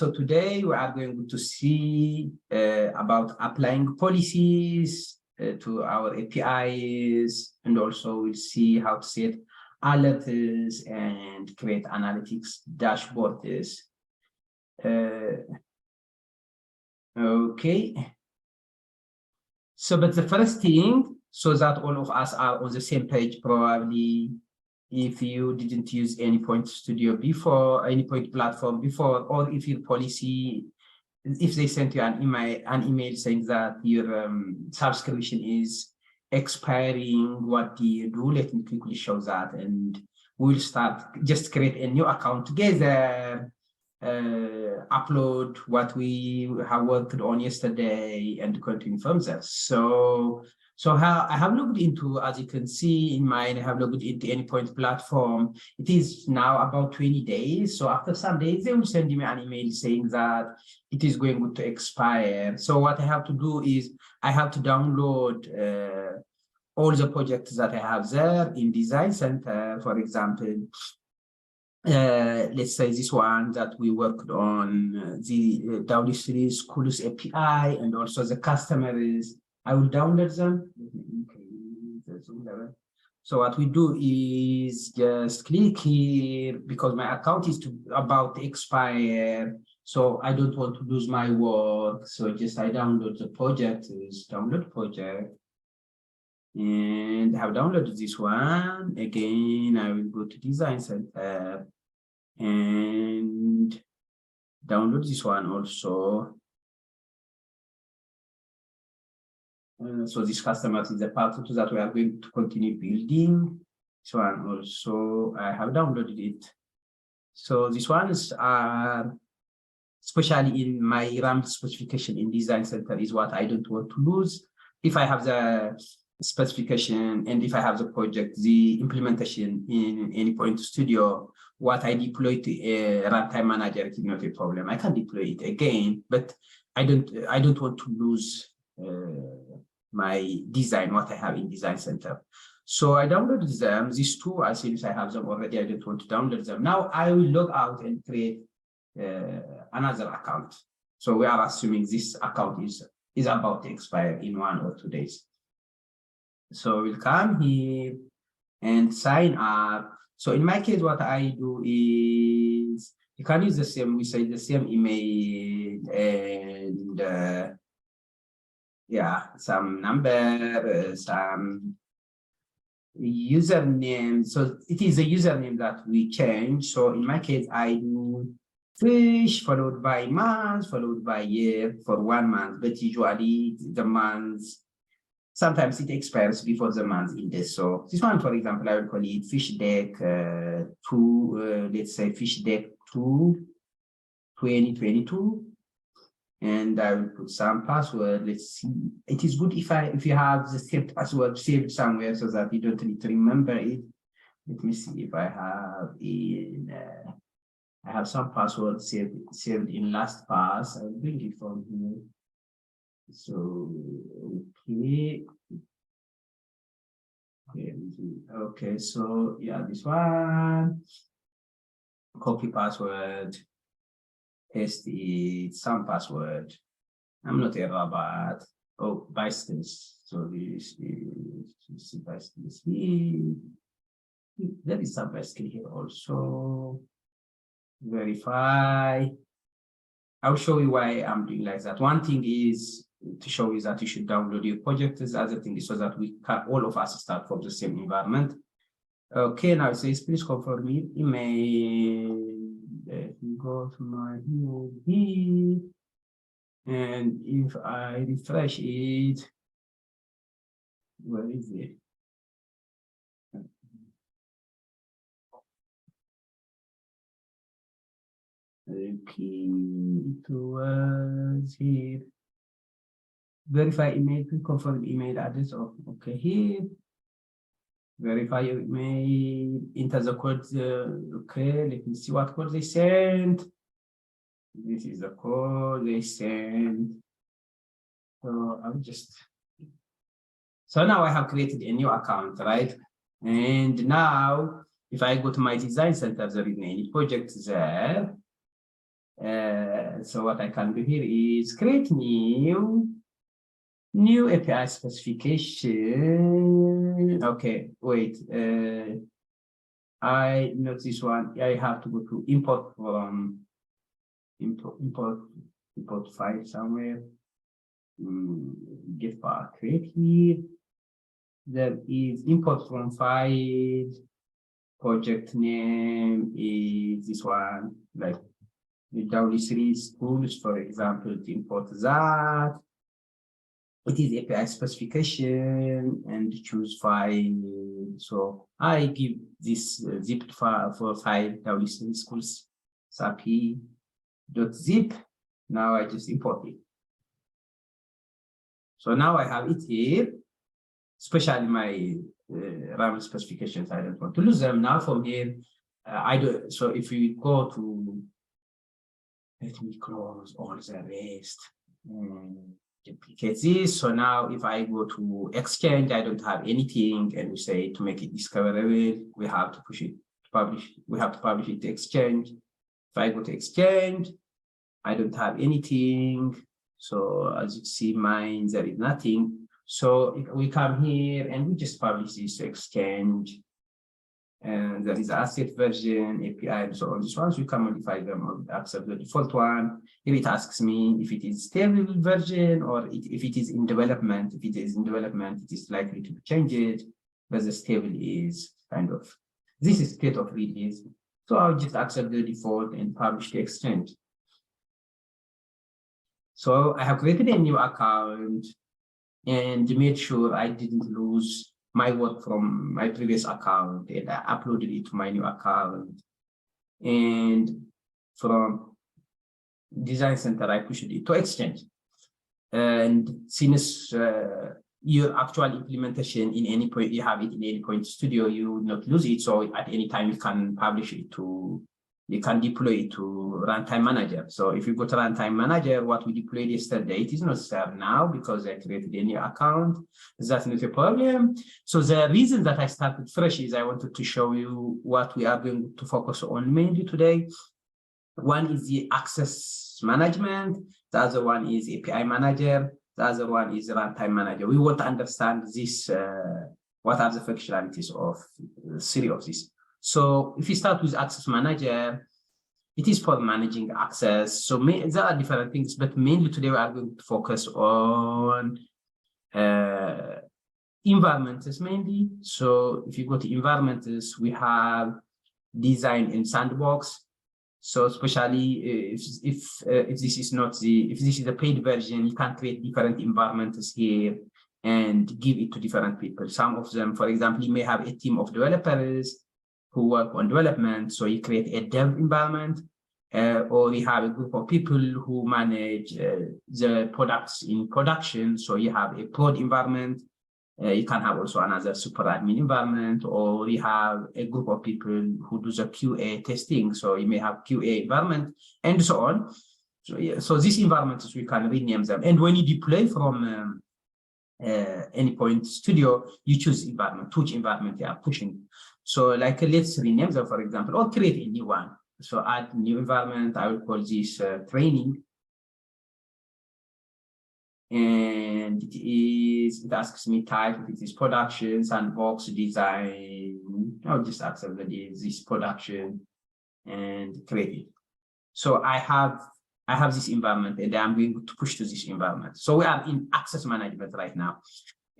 So today we are going to see about applying policies to our APIs, and also we'll see how to set alerts and create analytics dashboards. Okay. So, but the first thing, so that all of us are on the same page, probably, if you didn't use Anypoint Studio before, Anypoint platform before, or if your policy, if they sent you an email saying that your subscription is expiring, what do you do? Let me quickly show that, and we'll start. Just create a new account together, upload what we have worked on yesterday, and continue from there. So I have logged into, as you can see in mine, I have logged into Anypoint platform. It is now about 20 days. So after some days, they will send me an email saying that it is going to expire. So what I have to do is I have to download all the projects that I have there in Design Center. For example, let's say this one that we worked on, the W3 Schools API, and also the customers. I will download them. So what we do is just click here, because my account is about to expire. So I don't want to lose my work. So just I download the project, download project. And I have downloaded this one. Again, I will go to Design Center and download this one also. So this customer is the part of that we are going to continue building. This one also, I have downloaded it. So these ones are, especially in my RAM specification in Design Center, is what I don't want to lose. If I have the specification and if I have the project, the implementation in Anypoint Studio, what I deploy to a runtime manager, it is not a problem. I can deploy it again, but I don't want to lose my design, what I have in Design Center. So I downloaded them, these two, as soon as I have them already, I don't want to download them. Now I will log out and create another account. So we are assuming this account is about to expire in 1 or 2 days. So we'll come here and sign up. So in my case, what I do is you can use the same, we say the same email and yeah, some number, some username. So it is a username that we change. So in my case, I do fish followed by month, followed by year for 1 month, but usually the months, sometimes it expires before the month in this. So this one, for example, I will call it fish deck 2, let's say fish deck 2 2022. And I will put some password. Let's see. It is good if you have the same password saved somewhere so that you don't need to remember it. Let me see if I have in. I have some password saved in LastPass. I'll bring it from here. So okay. Okay. So yeah, this one. Copy password. Paste it, some password. I'm not a robot. Oh, bicycles. So this is bicycles here. There is some bicycle here also. Verify. I'll show you why I'm doing like that. One thing is to show you that you should download your project. The other thing is so that we can, all of us start from the same environment. Okay, now it says please confirm me email. Let me go to my email here, and if I refresh it, where is it? Okay, it was here. Verify email, confirm email address. Oh, okay, here. Verify your email, enter the code. Okay, let me see what code they sent. This is the code they sent. So I'll just. So now I have created a new account, right? And now, if I go to my Design Center, there is any project there. So what I can do here is create new API specification. Okay, wait. I not this one. I have to go to import from import file somewhere. Get path, create here. There is import from file. Project name is this one, like the W3 schools, for example, to import that. It is API specification and choose file. So I give this zipped file for file W3 schools sapi.zip. Now I just import it. So now I have it here, especially my RAM specifications. I don't want to lose them. Now from here, I do. So if we go to, let me close all the rest. Duplicate this. So now if I go to Exchange, I don't have anything, and we say to make it discoverable, we have to push it to publish. We have to publish it to Exchange. If I go to Exchange, I don't have anything. So as you see, mine, there is nothing. So if we come here and we just publish this to Exchange, and there is asset version, API, and so on. These ones, we can modify them or accept the default one. If it asks me if it is stable version or if it is in development, if it is in development, it is likely to be changed, but the stable is kind of, this is state of release. So I'll just accept the default and publish the Exchange. So I have created a new account and made sure I didn't lose my work from my previous account, and I uploaded it to my new account. And from Design Center, I pushed it to Exchange. And since your actual implementation in any point, you have it in any point studio, you would not lose it. So at any time you can publish it to, you can deploy it to Runtime Manager. So if you go to Runtime Manager, what we deployed yesterday, it is not served now because I created a new account. That's not a problem. So the reason that I started fresh is I wanted to show you what we are going to focus on mainly today. One is the access management. The other one is API Manager. The other one is Runtime Manager. We want to understand this, what are the functionalities of the series of this. So if we start with Access Manager, it is for managing access. So there are different things, but mainly today we are going to focus on environments mainly. So if you go to environments, we have design and sandbox. So especially if this is not the, if this is the paid version, you can create different environments here and give it to different people. Some of them, for example, you may have a team of developers who work on development, so you create a dev environment, or you have a group of people who manage the products in production, so you have a prod environment. You can have also another super admin environment, or you have a group of people who do the QA testing, so you may have QA environment, and so on. So yeah, so these environments, we can rename them, and when you deploy from Anypoint Studio, you choose environment, which environment you are pushing. So like let's rename them, for example, or create a new one. So add new environment. I will call this training. And it asks me type, if it is production, sandbox, design. I'll just accept that this production and create it. So I have this environment and I'm going to push to this environment. So we are in access management right now.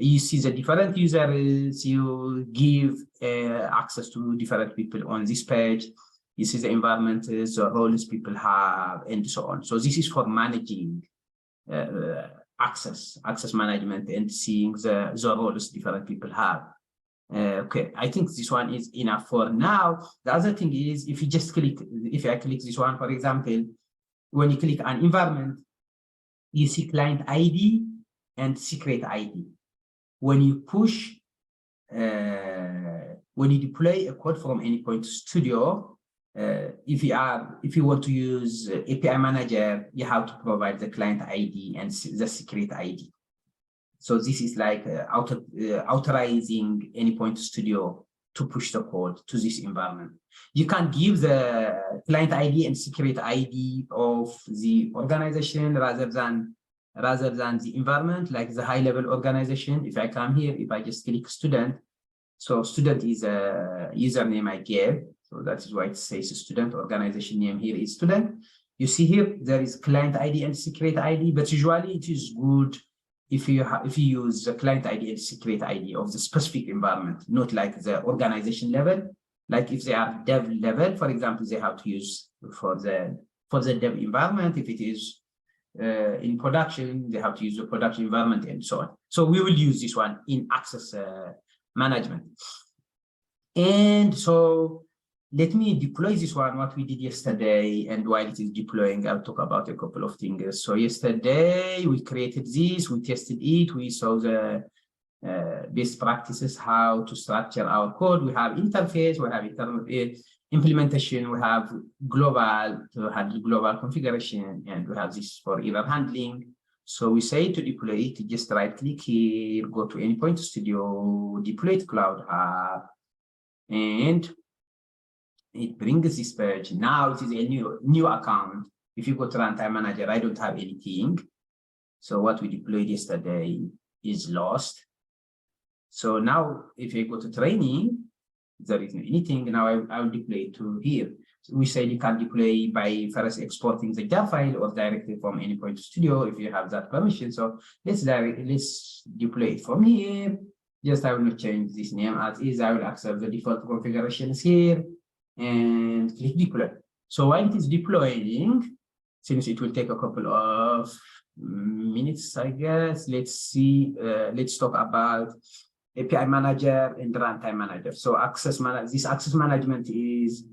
You see the different users, you give access to different people on this page. You see the environment, the roles people have, and so on. So this is for managing access management and seeing the roles different people have. Okay, I think this one is enough for now. The other thing is, if you just click, if I click this one, for example, when you click on environment, you see client ID and secret ID. When you push, when you deploy a code from Anypoint Studio, if you want to use API Manager, you have to provide the client ID and the secret ID. So this is like authorizing Anypoint Studio to push the code to this environment. You can give the client ID and secret ID of the organization rather than the environment, like the high-level organization. If I come here, if I just click student, so student is a username I gave, so that is why it says student. Organization name here is student. You see here there is client ID and secret ID, but usually it is good if you use the client ID and secret ID of the specific environment, not like the organization level. Like if they are dev level, for example, they have to use for the dev environment. If it is in production, they have to use the production environment and so on. So we will use this one in access management. And so let me deploy this one, what we did yesterday, and while it is deploying, I'll talk about a couple of things. So yesterday we created this, we tested it, we saw the best practices, how to structure our code. We have interface, we have implementation, we have global to handle global configuration, and we have this for error handling. So we say to deploy it, just right click here, go to Endpoint Studio, deploy to Cloud Hub, and it brings this page. Now it is a new account. If you go to Runtime Manager, I don't have anything. So what we deployed yesterday is lost. So now if I go to training, there isn't anything. Now I will deploy it to here. So we say you can deploy by first exporting the jar file or directly from Endpoint Studio if you have that permission. So let's deploy it from here. Just I will not change this name as is. I will accept the default configurations here and click deploy. So while it is deploying, since it will take a couple of minutes, I guess, let's see, let's talk about API Manager and Runtime Manager. So this access management is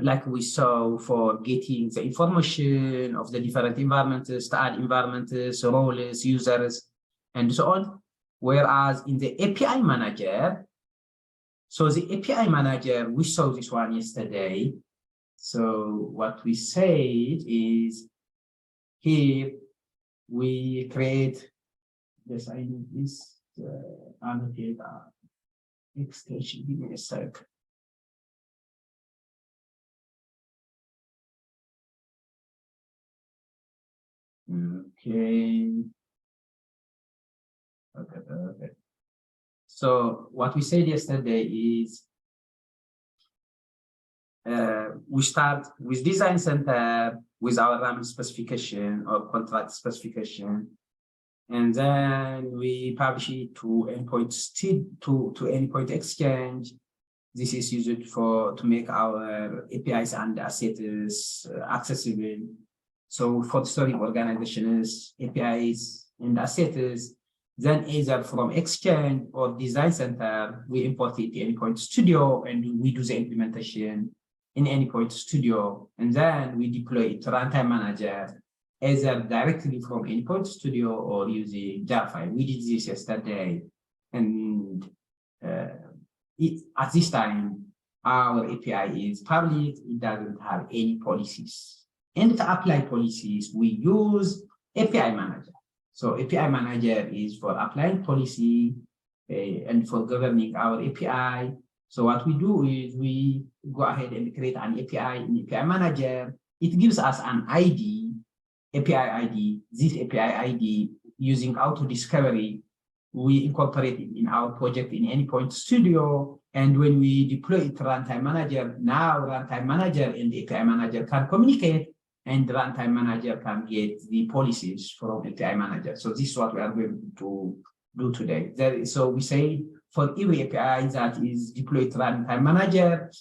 like we saw for getting the information of the different environments, to add environments, roles, users, and so on. Whereas in the API Manager, so the API Manager, we saw this one yesterday. So what we said is here we create this. I need this annotate extension. Give me a sec. Okay. Okay. So what we said yesterday is we start with Design Center with our RAM specification or contract specification, and then we publish it to Endpoint Exchange. This is used to make our APIs and assets accessible. So for the story of organizations, APIs and assets, then either from Exchange or Design Center, we import it in Endpoint Studio and we do the implementation in Endpoint Studio. And then we deploy it to Runtime Manager, either directly from Endpoint Studio or using jar file. We did this yesterday. And at this time, our API is public. It doesn't have any policies. And to apply policies, we use API Manager. So API Manager is for applying policy and for governing our API. So what we do is we go ahead and create an API in API Manager. It gives us an ID, API ID. This API ID, using auto discovery, we incorporate it in our project in Endpoint Studio. And when we deploy it to Runtime Manager, now Runtime Manager and API Manager can communicate, and the Runtime Manager can get the policies from API Manager. So this is what we are going to do today. So we say for every API that is deployed to Runtime Manager,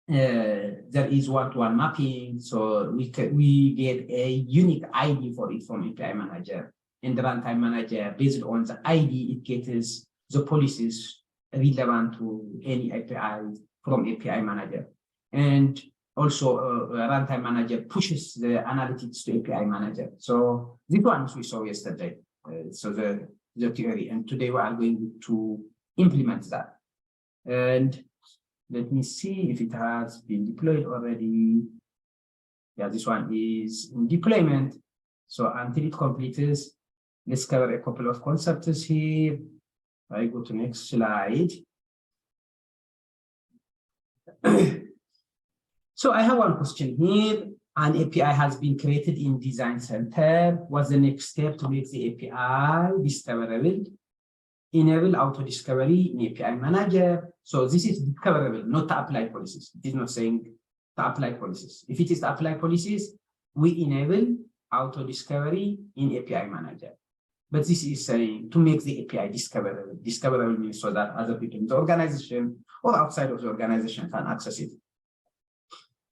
there is one-to-one mapping. So we get a unique ID for it from API Manager. And the Runtime Manager, based on the ID, it gets the policies relevant to any API from API Manager. And also, Runtime Manager pushes the analytics to API Manager. So this one we saw yesterday. So the theory, and today we are going to implement that. And let me see if it has been deployed already. Yeah, this one is in deployment. So until it completes, let's cover a couple of concepts here. I go to next slide. So I have one question here. An API has been created in Design Center. What's the next step to make the API discoverable? Enable auto discovery in API Manager. So this is discoverable, not to apply policies. It is not saying to apply policies. If it is to apply policies, we enable auto discovery in API Manager. But this is saying to make the API discoverable. Discoverable means so that other people in the organization or outside of the organization can access it.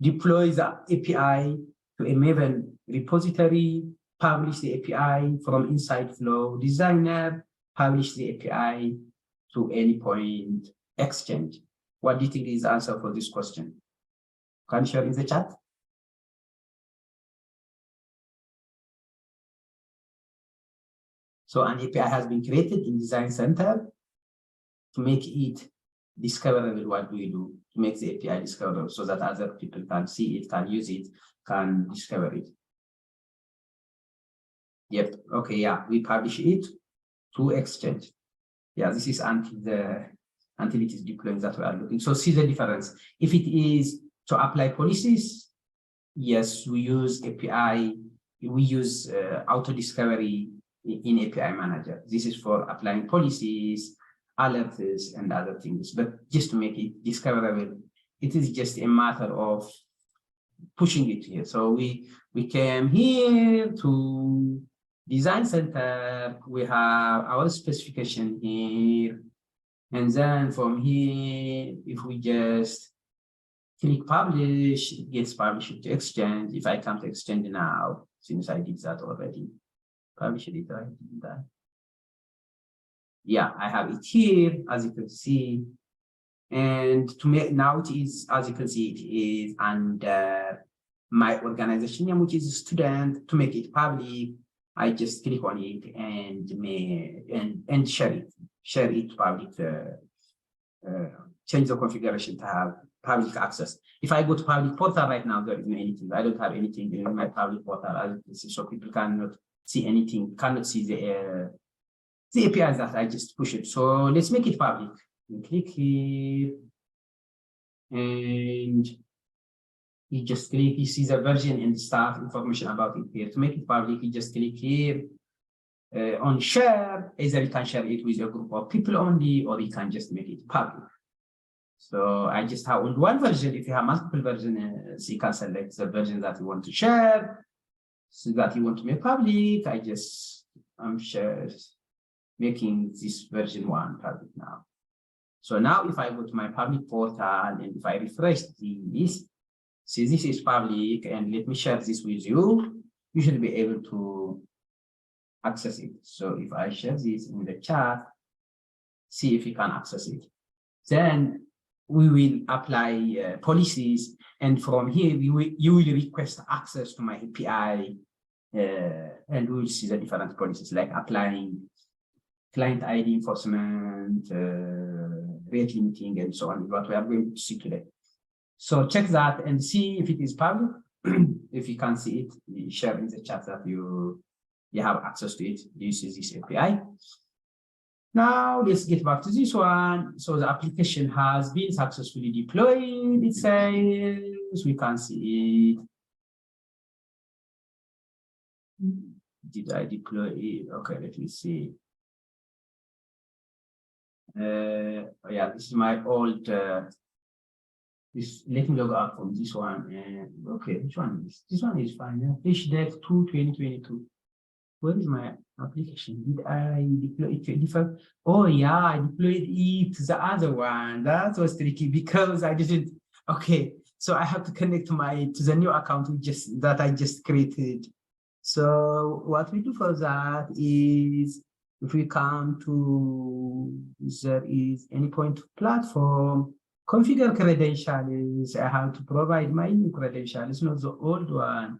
Deploy the API to a Maven repository, publish the API from inside Flow Designer, publish the API to Anypoint Exchange. What do you think is the answer for this question? Can you share in the chat? So an API has been created in Design Center to make it discoverable. What do we do to make the API discoverable so that other people can see it, can use it, can discover it? Yep. Okay. Yeah. We publish it to Exchange. Yeah. This is until it is deployed that we are looking. So see the difference. If it is to apply policies, yes, we use API. We use auto discovery in API Manager. This is for applying policies, alerts, and other things. But just to make it discoverable, it is just a matter of pushing it here. So we came here to Design Center. We have our specification here. And then from here, if we just click publish, it gets published to Exchange. If I come to Exchange now, since I did that already, publish it, I did that. Yeah, I have it here, as you can see. And to make now it is, as you can see, it is under my organization name, which is student. To make it public, I just click on it and share it. Share it public. Change the configuration to have public access. If I go to public portal right now, there isn't anything. I don't have anything in my public portal, as you can see, so people cannot see anything, cannot see the APIs that I just push it. So let's make it public. You click here, and you just click, you see the version and stuff, information about it here. To make it public, you just click here on share. Either you can share it with a group of people only, or you can just make it public. So I just have one version. If you have multiple versions, you can select the version that you want to share, so that you want to make public. I'm making this version 1 public now. So now if I go to my public portal and if I refresh this, see this is public, and let me share this with you, you should be able to access it. So if I share this in the chat, see if you can access it. Then we will apply policies, and from here you will request access to my API, and we will see the different policies like applying client ID enforcement, rate limiting, and so on, what we are going to see today. So check that and see if it is public. If you can see it, share in the chat that you have access to it. You see this API. Now let's get back to this one. So the application has been successfully deployed. It says we can see it. Did I deploy it? Okay, let me see. Yeah, this is my old. Let me log out from this one. Okay, which one is this? One is fine. Fish Deck 2 2022. Where is my application? Did I deploy it to a different? Oh yeah, I deployed it to the other one. That was tricky because I didn't. Okay, so I have to connect to the new account that I just created. So what we do for that is, if we come to, there is Anypoint platform, configure credentials. I have to provide my new credentials, not the old one.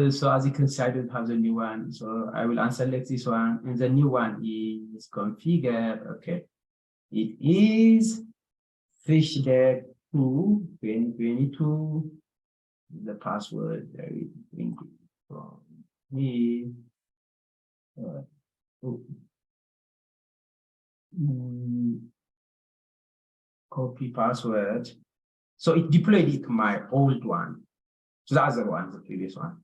So as you can see, I don't have the new one. So I will unselect this one, and the new one is configure. Okay, it is Fish Deck 2 2022. The password there is from me. Copy password. So it deployed it to my old one. So the other one, the previous one.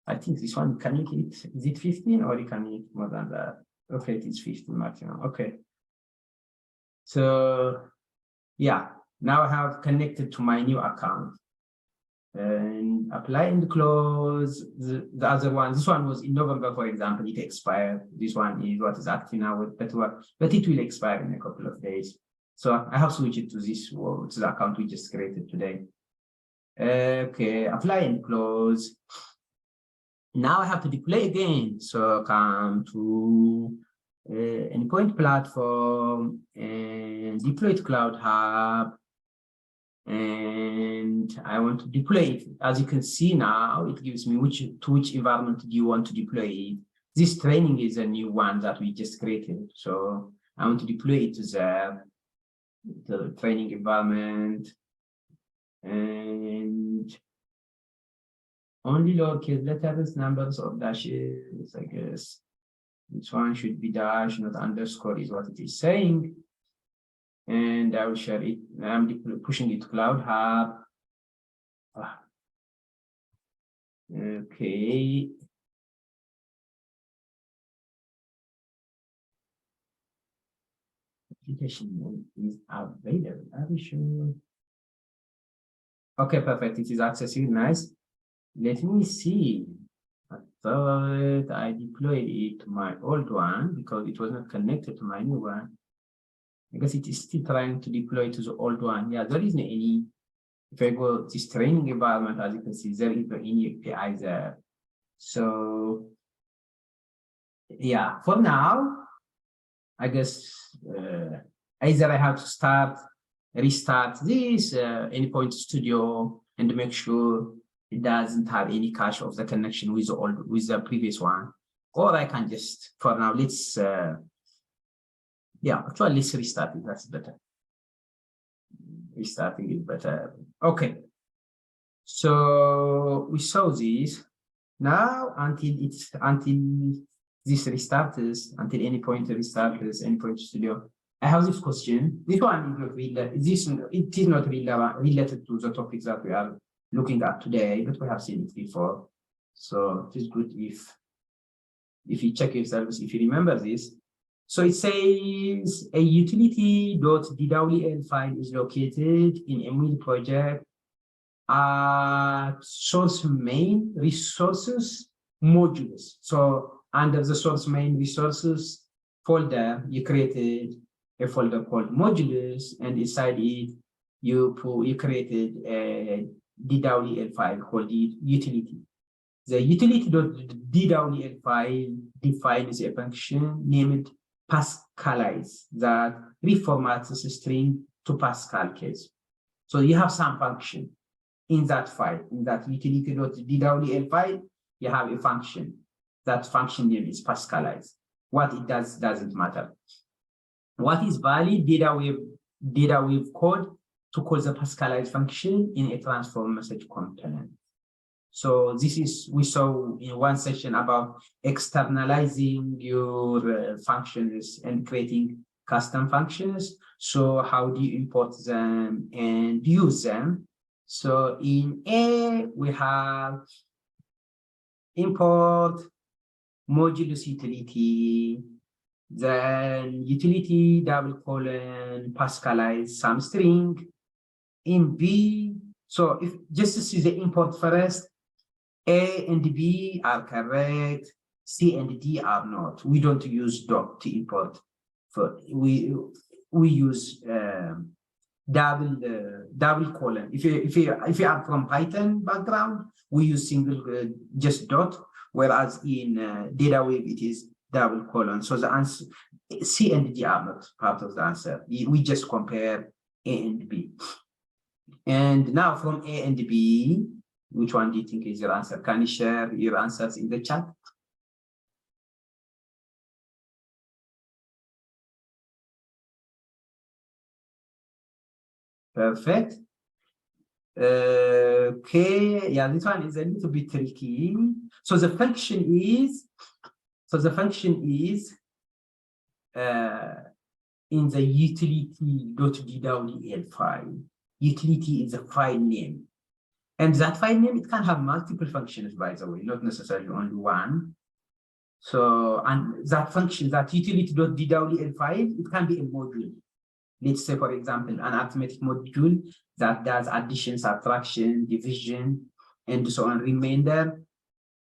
I think this one, can make it, is it 15 or you can make it more than that? Okay, it is 15 maximum. Okay. So yeah, now I have connected to my new account and apply and close the other one. This one was in November, for example, it expired. This one is what is active now, but it will expire in a couple of days. So I have switched it to this, to the account we just created today. Okay, apply and close. Now I have to deploy again. So come to endpoint platform and deploy to Cloud Hub. And I want to deploy it. As you can see now, it gives me to which environment do you want to deploy it. This training is a new one that we just created. So I want to deploy it to the training environment. And only lowercase letters, numbers, or dashes, I guess. This one should be dash, not underscore, is what it is saying. And I will share it. I'm pushing it to Cloud Hub. Okay. Application is available. Are you sure? Okay, perfect. It is accessible. Nice. Let me see. I thought I deployed it to my old one because it was not connected to my new one. I guess it is still trying to deploy to the old one. Yeah, there isn't any. If I go this training environment, as you can see, there isn't any API there. So yeah, for now, I guess either I have to restart this Endpoint Studio and make sure it doesn't have any cache of the connection with the previous one, or I can just, for now, let's actually let's restart it. That's better. Restarting is better. Okay. So we saw this. Now until this restarts, until Endpoint restarts, Endpoint Studio, I have this question. This one is not related. It is not related to the topics that we are looking at today, but we have seen it before. So it is good if you check yourselves, if you remember this. So it says a utility.dwl file is located in a MWheel project at source main resources modules. So under the source main resources folder, you created a folder called modules, and inside it, you created a DWL file called utility. The utility.dwl file defines a function named Pascalize that reformats the string to Pascal case. So you have some function in that file, in that utility.dwl file, you have a function. That function name is Pascalize. What it does doesn't matter. What is valid? Data wave code to call the Pascalize function in a transform message component. So this is, we saw in one session about externalizing your functions and creating custom functions. So how do you import them and use them? So in A, we have import modulus utility, then utility : Pascalize some string. In B, so if just to see the import first, A and B are correct, C and D are not. We don't use dot to import. We use double colon. If you are from Python background, we use single just dot, whereas in DataWave it is double colon. So the answer C and D are not part of the answer. We just compare A and B. And now from A and B, which one do you think is your answer? Can you share your answers in the chat? Perfect. Okay, yeah, this one is a little bit tricky. So the function is, in the utility.dwl file. utility is a file name. And that file name, it can have multiple functions, by the way, not necessarily only one. So, and that function, that utility.dwl file, it can be a module. Let's say, for example, an arithmetic module that does addition, subtraction, division, and so on, remainder.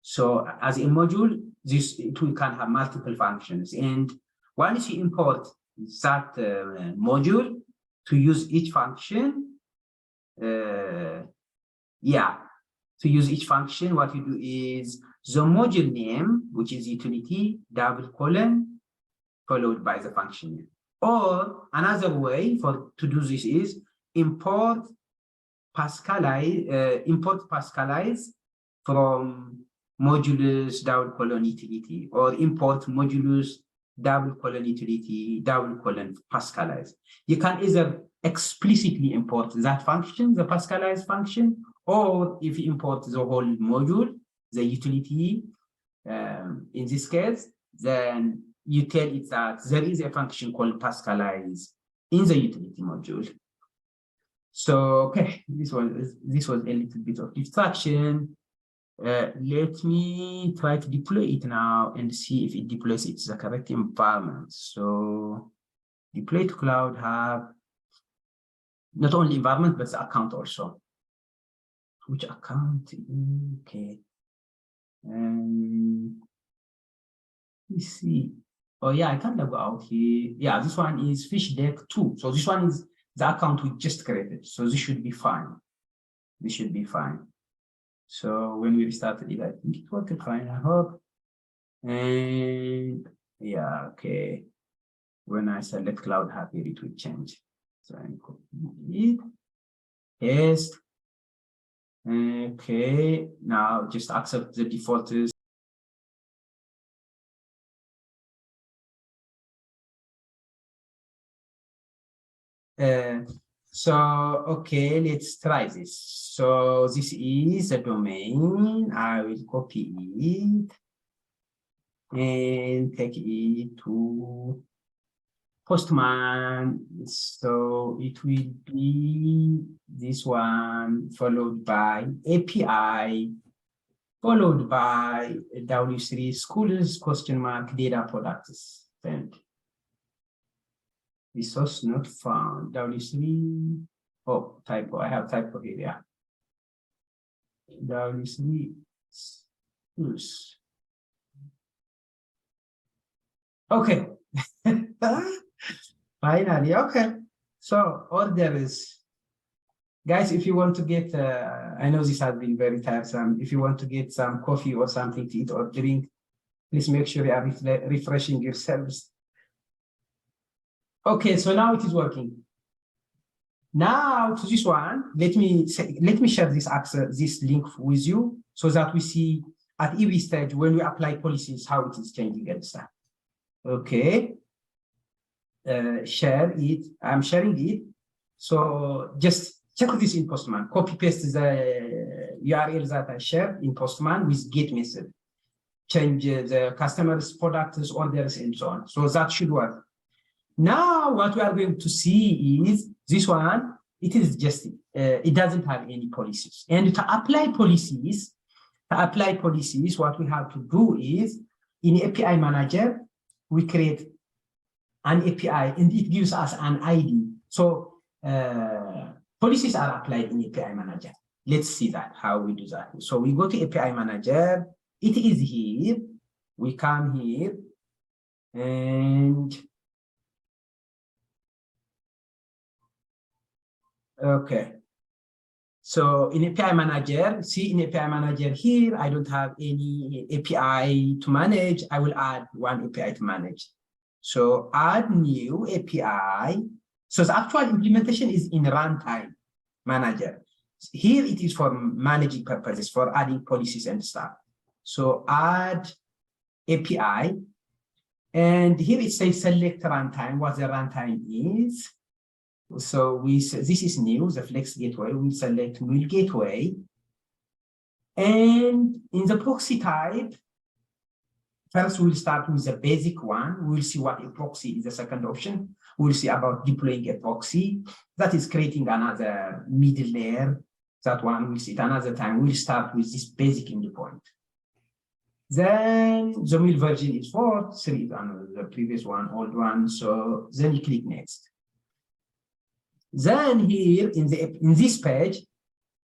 So as a module, it can have multiple functions. And once you import that module to use each function, to use each function, what you do is the module name, which is utility, :, followed by the function name. Or another way to do this is import Pascalize from modulus :, utility, or import modulus :, utility, : Pascalize. You can either explicitly import that function, the Pascalize function, or if you import the whole module, the utility, in this case, then you tell it that there is a function called Pascalize in the utility module. So, okay, this was a little bit of distraction. Let me try to deploy it now and see if it deploys it to the correct environment. So, deploy to Cloud have not only environment, but the account also. Which account? Okay. Let's see. Oh yeah, I can go out here. Yeah, this one is FishDeck2. So this one is the account we just created. So this should be fine. This should be fine. So when we restarted it, I think it worked fine, I hope. And yeah, okay. When I select Cloud Hub here, it will change. So I copy it, paste. Okay, now just accept the default. Okay, let's try this. So this is a domain. I will copy it and take it to Postman. So it will be this one, followed by API, followed by W3 schools, ? Data products. Thank you. Resource not found. W3. Oh, typo. I have typo here. Yeah. W3 schools. Okay. Finally, okay. So orders, guys, if you want to get, I know this has been very tiresome. If you want to get some coffee or something to eat or drink, please make sure you are refreshing yourselves. Okay, so now it is working. Now to this one, let me share this link with you so that we see at every stage when we apply policies how it is changing and stuff. Okay. Share it. I'm sharing it. So just check this in Postman. Copy paste the URL that I shared in Postman with get method. Change the customers, products, orders, and so on. So that should work. Now what we are going to see is this one. It is just it doesn't have any policies. And to apply policies, what we have to do is in API Manager we create an API and it gives us an ID. So policies are applied in API Manager. Let's see that, how we do that. So we go to API Manager. It is here. We come here and okay. So in API Manager, see in API Manager here, I don't have any API to manage. I will add one API to manage. So add new API. So the actual implementation is in Runtime Manager. Here it is for managing purposes, for adding policies and stuff. So add API. And here it says select runtime, what the runtime is. So this is new, the Flex Gateway. We select Mule Gateway. And in the proxy type, first we'll start with the basic one. We'll see what a proxy is, the second option. We'll see about deploying a proxy. That is creating another middle layer. That one we'll see it another time. We'll start with this basic endpoint. Then the middle version is 4.3, the previous one, old one. So then you click next. Then here in this page,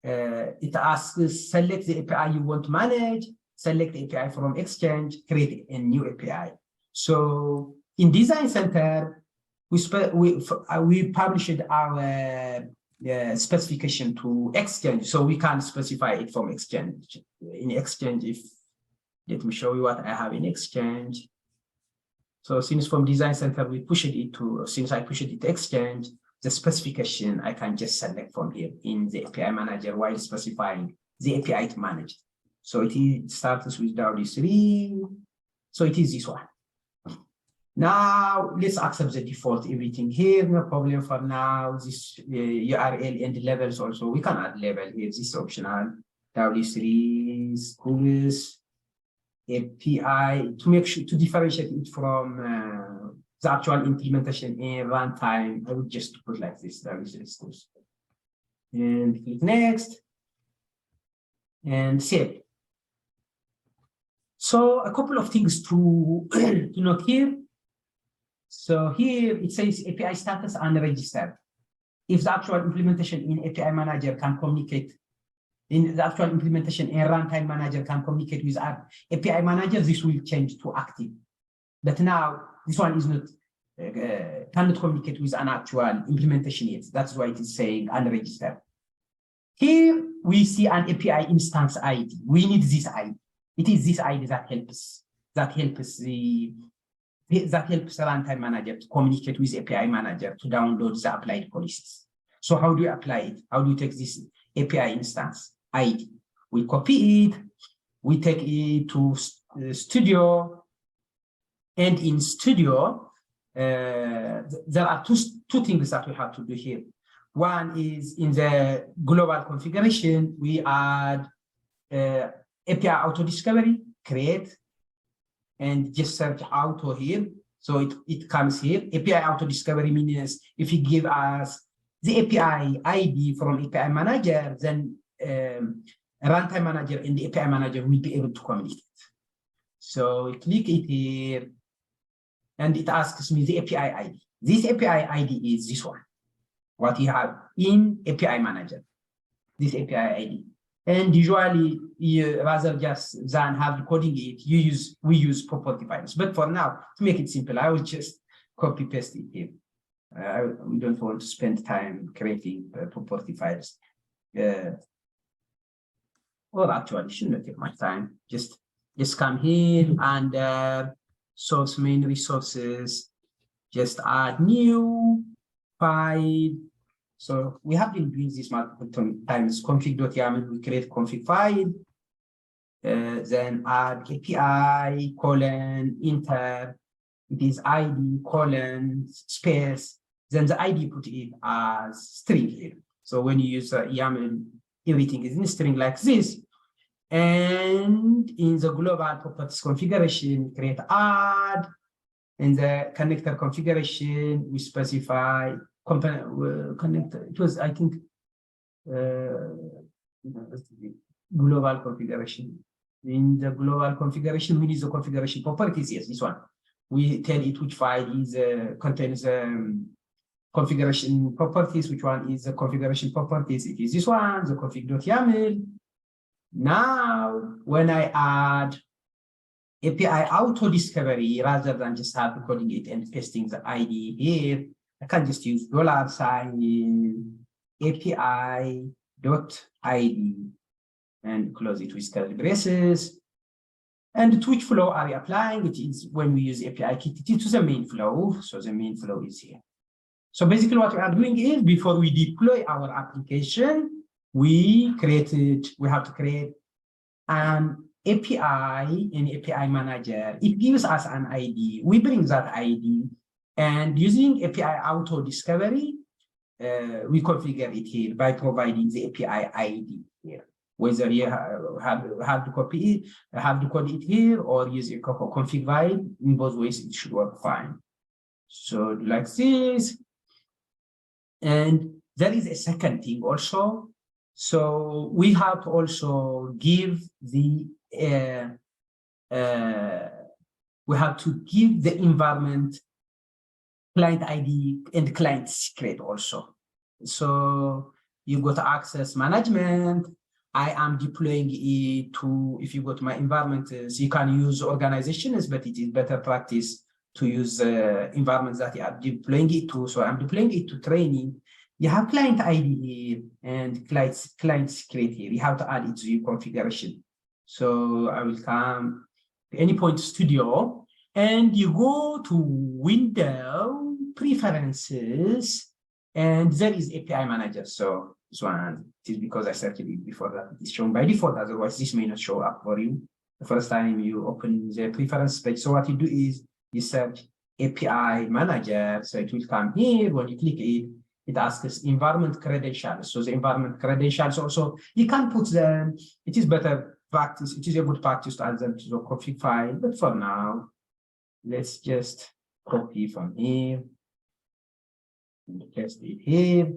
it asks select the API you want to manage, select the API from Exchange, create a new API. So in Design Center, we published our specification to Exchange, so we can specify it from Exchange. In Exchange, let me show you what I have in Exchange. So since from Design Center we pushed it to, since I pushed it to Exchange, the specification I can just select from here in the API manager while specifying the API to manage. So it starts with WD3. So it is this one. Now let's accept the default everything here. No problem for now. This URL and levels also. We can add level here. This is optional. WD3 schools API to make sure to differentiate it from the actual implementation in runtime. I would just put like this. WD3 schools. And click next and save. So a couple of things to note here. So here it says API status unregistered. If the actual implementation in API manager can communicate, in the actual implementation in runtime manager can communicate with our API manager, this will change to active. But now this one is not, cannot communicate with an actual implementation yet. That's why it is saying unregistered. Here we see an API instance ID. We need this ID. It is this ID that helps runtime manager to communicate with API manager to download the applied policies. So how do you apply it? How do you take this API instance ID? We copy it, we take it to Studio, and in Studio, there are two things that we have to do here. One is in the global configuration, we add API auto discovery, create, and just search auto here. So it comes here. API auto discovery means if you give us the API ID from API manager, then runtime manager and the API manager will be able to communicate. So click it here, and it asks me the API ID. This API ID is this one, what you have in API manager, this API ID. And usually, rather just than have coding it, we use property files. But for now, to make it simple, I will just copy paste it here. We don't want to spend time creating property files. Or actually, it should not take much time. Just come here and source main resources. Just add new file. So we have been doing this multiple times. Config.yaml, we create config file, then add API, enter, it is ID, space, then the ID put it as string here. So when you use YAML, everything is in string like this. And in the global properties configuration, create add, in the connector configuration, we specify connector. It was, I think, global configuration. In the global configuration, we need the configuration properties. Yes, this one. We tell it which file is contains configuration properties, which one is the configuration properties. It is this one, the config.yaml. Now, when I add API auto discovery, rather than just have coding it and pasting the ID here, I can just use $sign API.id and close it with curly braces. And to which flow are we applying? It is when we use API KTT to the main flow. So the main flow is here. So basically what we are doing is before we deploy our application, we have to create an API in API manager. It gives us an ID. We bring that ID, and using API auto discovery, we configure it here by providing the API ID here. Whether you have to copy it, have to code it here, or use a config file, in both ways it should work fine. So like this. And there is a second thing also. So we have to also give the we have to give the environment client ID and client secret also. So you go to access management. I am deploying it to, if you go to my environment, you can use organizations, but it is better practice to use environments that you are deploying it to. So I'm deploying it to training. You have client ID here and client secret here. You have to add it to your configuration. So I will come to Anypoint Studio and you go to Window Preferences and there is API Manager. So this one, it is because I searched it before that it is shown by default, otherwise this may not show up for you the first time you open the preference page. So what you do is you search API Manager, so it will come here. When you click it, it asks environment credentials. So the environment credentials also, you can put them, it is better practice, it is a good practice to add them to the config file, but for now, let's just copy from here, and paste it here.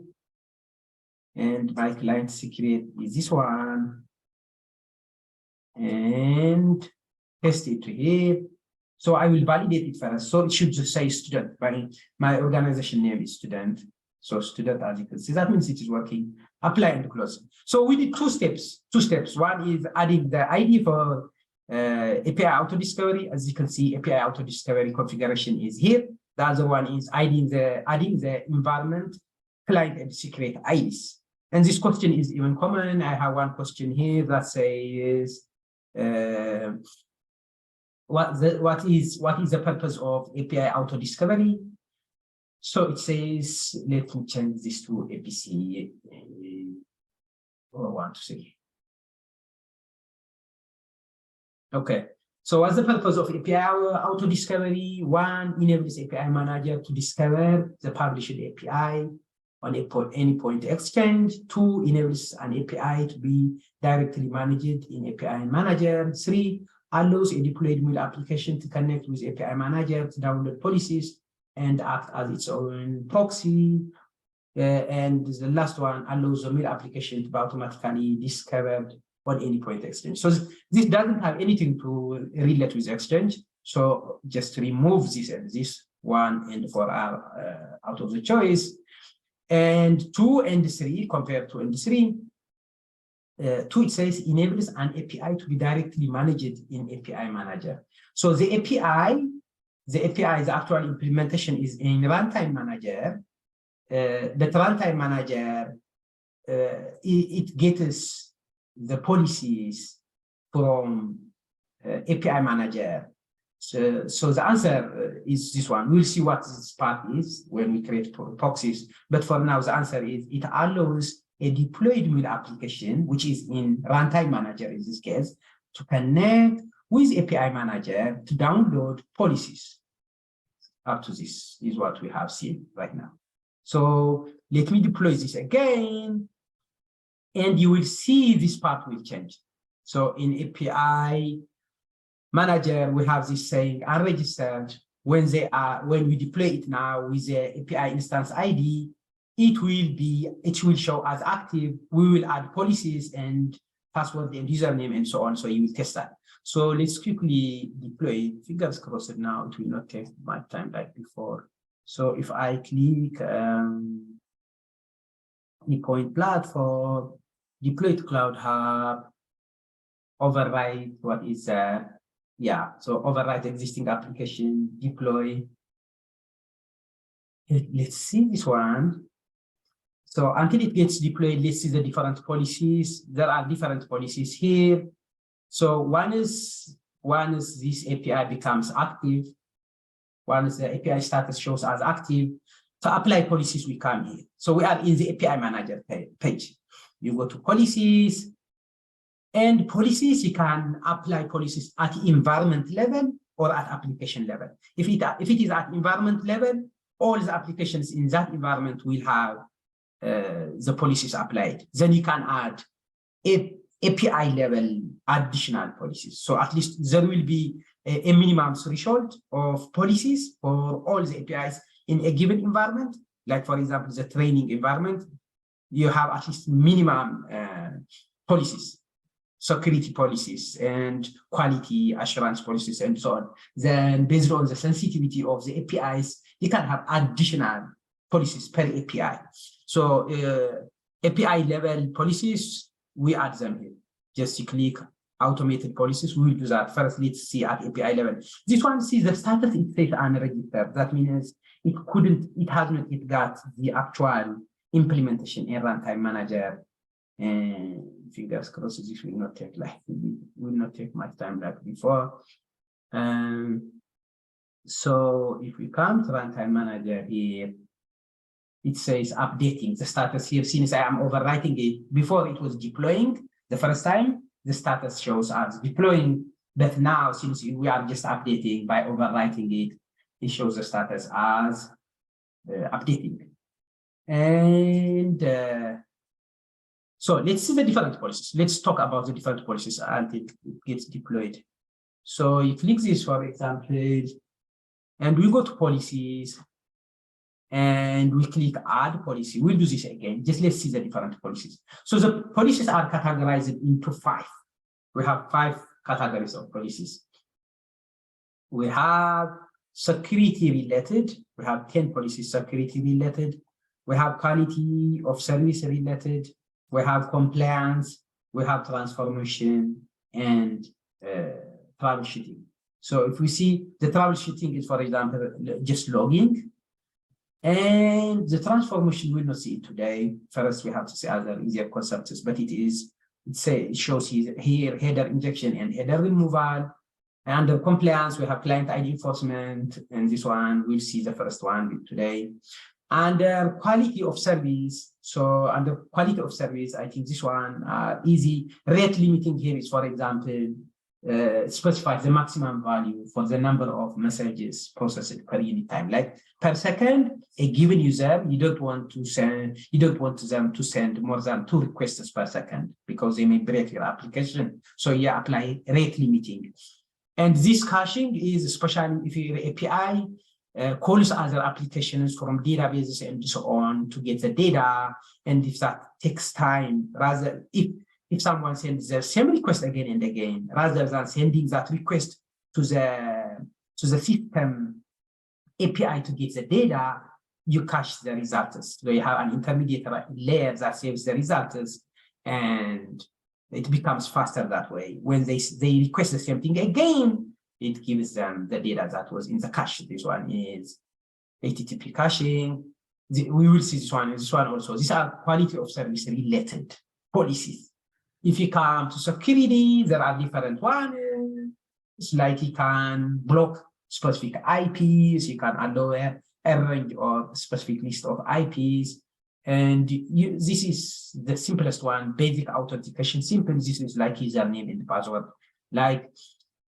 And my client secret is this one, and paste it to here. So I will validate it first. So it should just say student. My organization name is student. So student, as you can see, that means it is working. Apply and close. So we did two steps. One is adding the ID for API auto discovery. As you can see, API auto discovery configuration is here. The other one is adding the environment client and secret IDs. And this question is even common. I have one question here that says, what is the purpose of API auto discovery? So it says, let me change this to APC. Or 1 to 3. Okay. So what's the purpose of API auto discovery? One, enables API manager to discover the published API on any point exchange. Two, enables an API to be directly managed in API manager. Three, allows a deployed mule application to connect with API manager to download policies and act as its own proxy. And the last one allows the mule application to be automatically discovered on any point exchange. So this doesn't have anything to relate with exchange. So just remove this and this one and for our out of the choice. And 2 and 3, compared to and 3, 2, it says enables an API to be directly managed in API manager. So the API's actual implementation is in runtime manager. The runtime manager, it gets the policies from API manager. So the answer is this one. We'll see what this part is when we create proxies. But for now, the answer is it allows a deployed mule application, which is in runtime manager in this case, to connect with API manager to download policies. Up to this is what we have seen right now. So let me deploy this again, and you will see this part will change. So in API manager, we have this saying unregistered. When we deploy it now with the API instance ID, it will show as active. We will add policies and password and username and so on. So you will test that. So let's quickly deploy. Fingers crossed now, it will not take much time like before. So if I click Anypoint platform, deploy to Cloud Hub, override what is there. Yeah, so override existing application, deploy. Let's see this one. So until it gets deployed, let's see the different policies. There are different policies here. So one is this API becomes active. One is the API status shows as active. To apply policies, we come here. So we are in the API manager page. You go to policies, and policies, you can apply policies at environment level or at application level. If it is at environment level, all the applications in that environment will have the policies applied. Then you can add API level additional policies. So at least there will be a minimum threshold of policies for all the APIs in a given environment. Like, for example, the training environment, you have at least minimum policies, security policies and quality assurance policies and so on. Then based on the sensitivity of the APIs, you can have additional policies per API. So API level policies, we add them here. Just you click automated policies, we will do that. First, let's see at API level. This one sees the status, it says unregistered. That means it has not yet got the actual implementation in Runtime Manager. And fingers crossed, this will not take much time like before. So if we come to Runtime Manager here, it says updating the status here. Since I am overwriting it, before it was deploying the first time, the status shows as deploying, but now since we are just updating by overwriting it, it shows the status as updating. And so let's see the different policies. Let's talk about the different policies until it gets deployed. So you click this, for example, and we go to policies and we click add policy. We'll do this again. Just let's see the different policies. So the policies are categorized into 5. We have 5 categories of policies. We have security related. We have 10 policies security related. We have quality of service related. We have compliance. We have transformation and troubleshooting. So if we see the troubleshooting is, for example, just logging. And the transformation, we'll not see it today. First, we have to see other easier concepts, but it shows here header injection and header removal. Under compliance, we have client ID enforcement, and this one, we'll see the first one today. Under quality of service, so under quality of service, I think this one easy. Rate limiting here is, for example, specifies the maximum value for the number of messages processed per unit time. Like per second, a given user, you don't want them to send more than 2 requests per second because they may break your application. So you apply rate limiting. And this caching is especially if your API calls other applications from databases and so on to get the data. And if that takes time, rather if someone sends the same request again and again, rather than sending that request to the system API to get the data, you cache the results. So you have an intermediate layer that saves the results, and it becomes faster that way. When they request the same thing again, it gives them the data that was in the cache. This one is HTTP caching. We will see this one also. These are quality of service related policies. If you come to security, there are different ones. It's like you can block specific IPs, you can allow a range of specific list of IPs. And this is the simplest one, basic authentication. Simple, this is like username and password. Like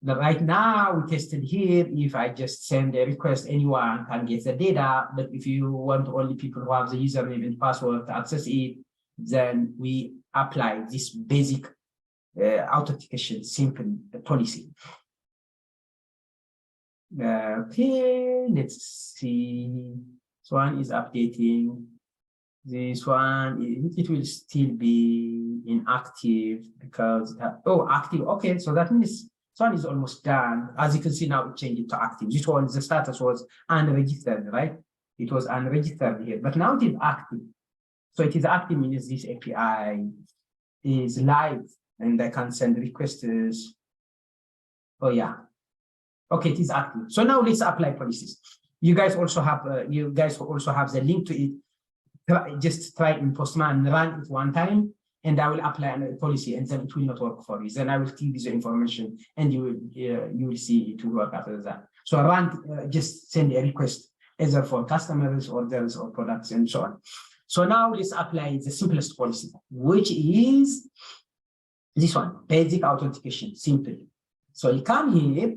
right now, we tested here, if I just send a request, anyone can get the data. But if you want only people who have the username and password to access it, then we apply this basic authentication simple policy. Okay, let's see. This one is updating. This one, it will still be inactive because, active. Okay, so that means this one is almost done. As you can see now, it changed it to active. This one, the status was unregistered, right? It was unregistered here, but now it is active. So it is active means this API is live and I can send requests. Oh yeah. Okay, it is active. So now let's apply policies. You guys also have the link to it. Just try in Postman, run it one time, and I will apply a policy, and then it will not work for you. Then I will give you the information, and you will see it will work after that. So run, just send a request either for customers, orders, or products, and so on. So now let's apply the simplest policy, which is this one, basic authentication, simple. So you come here.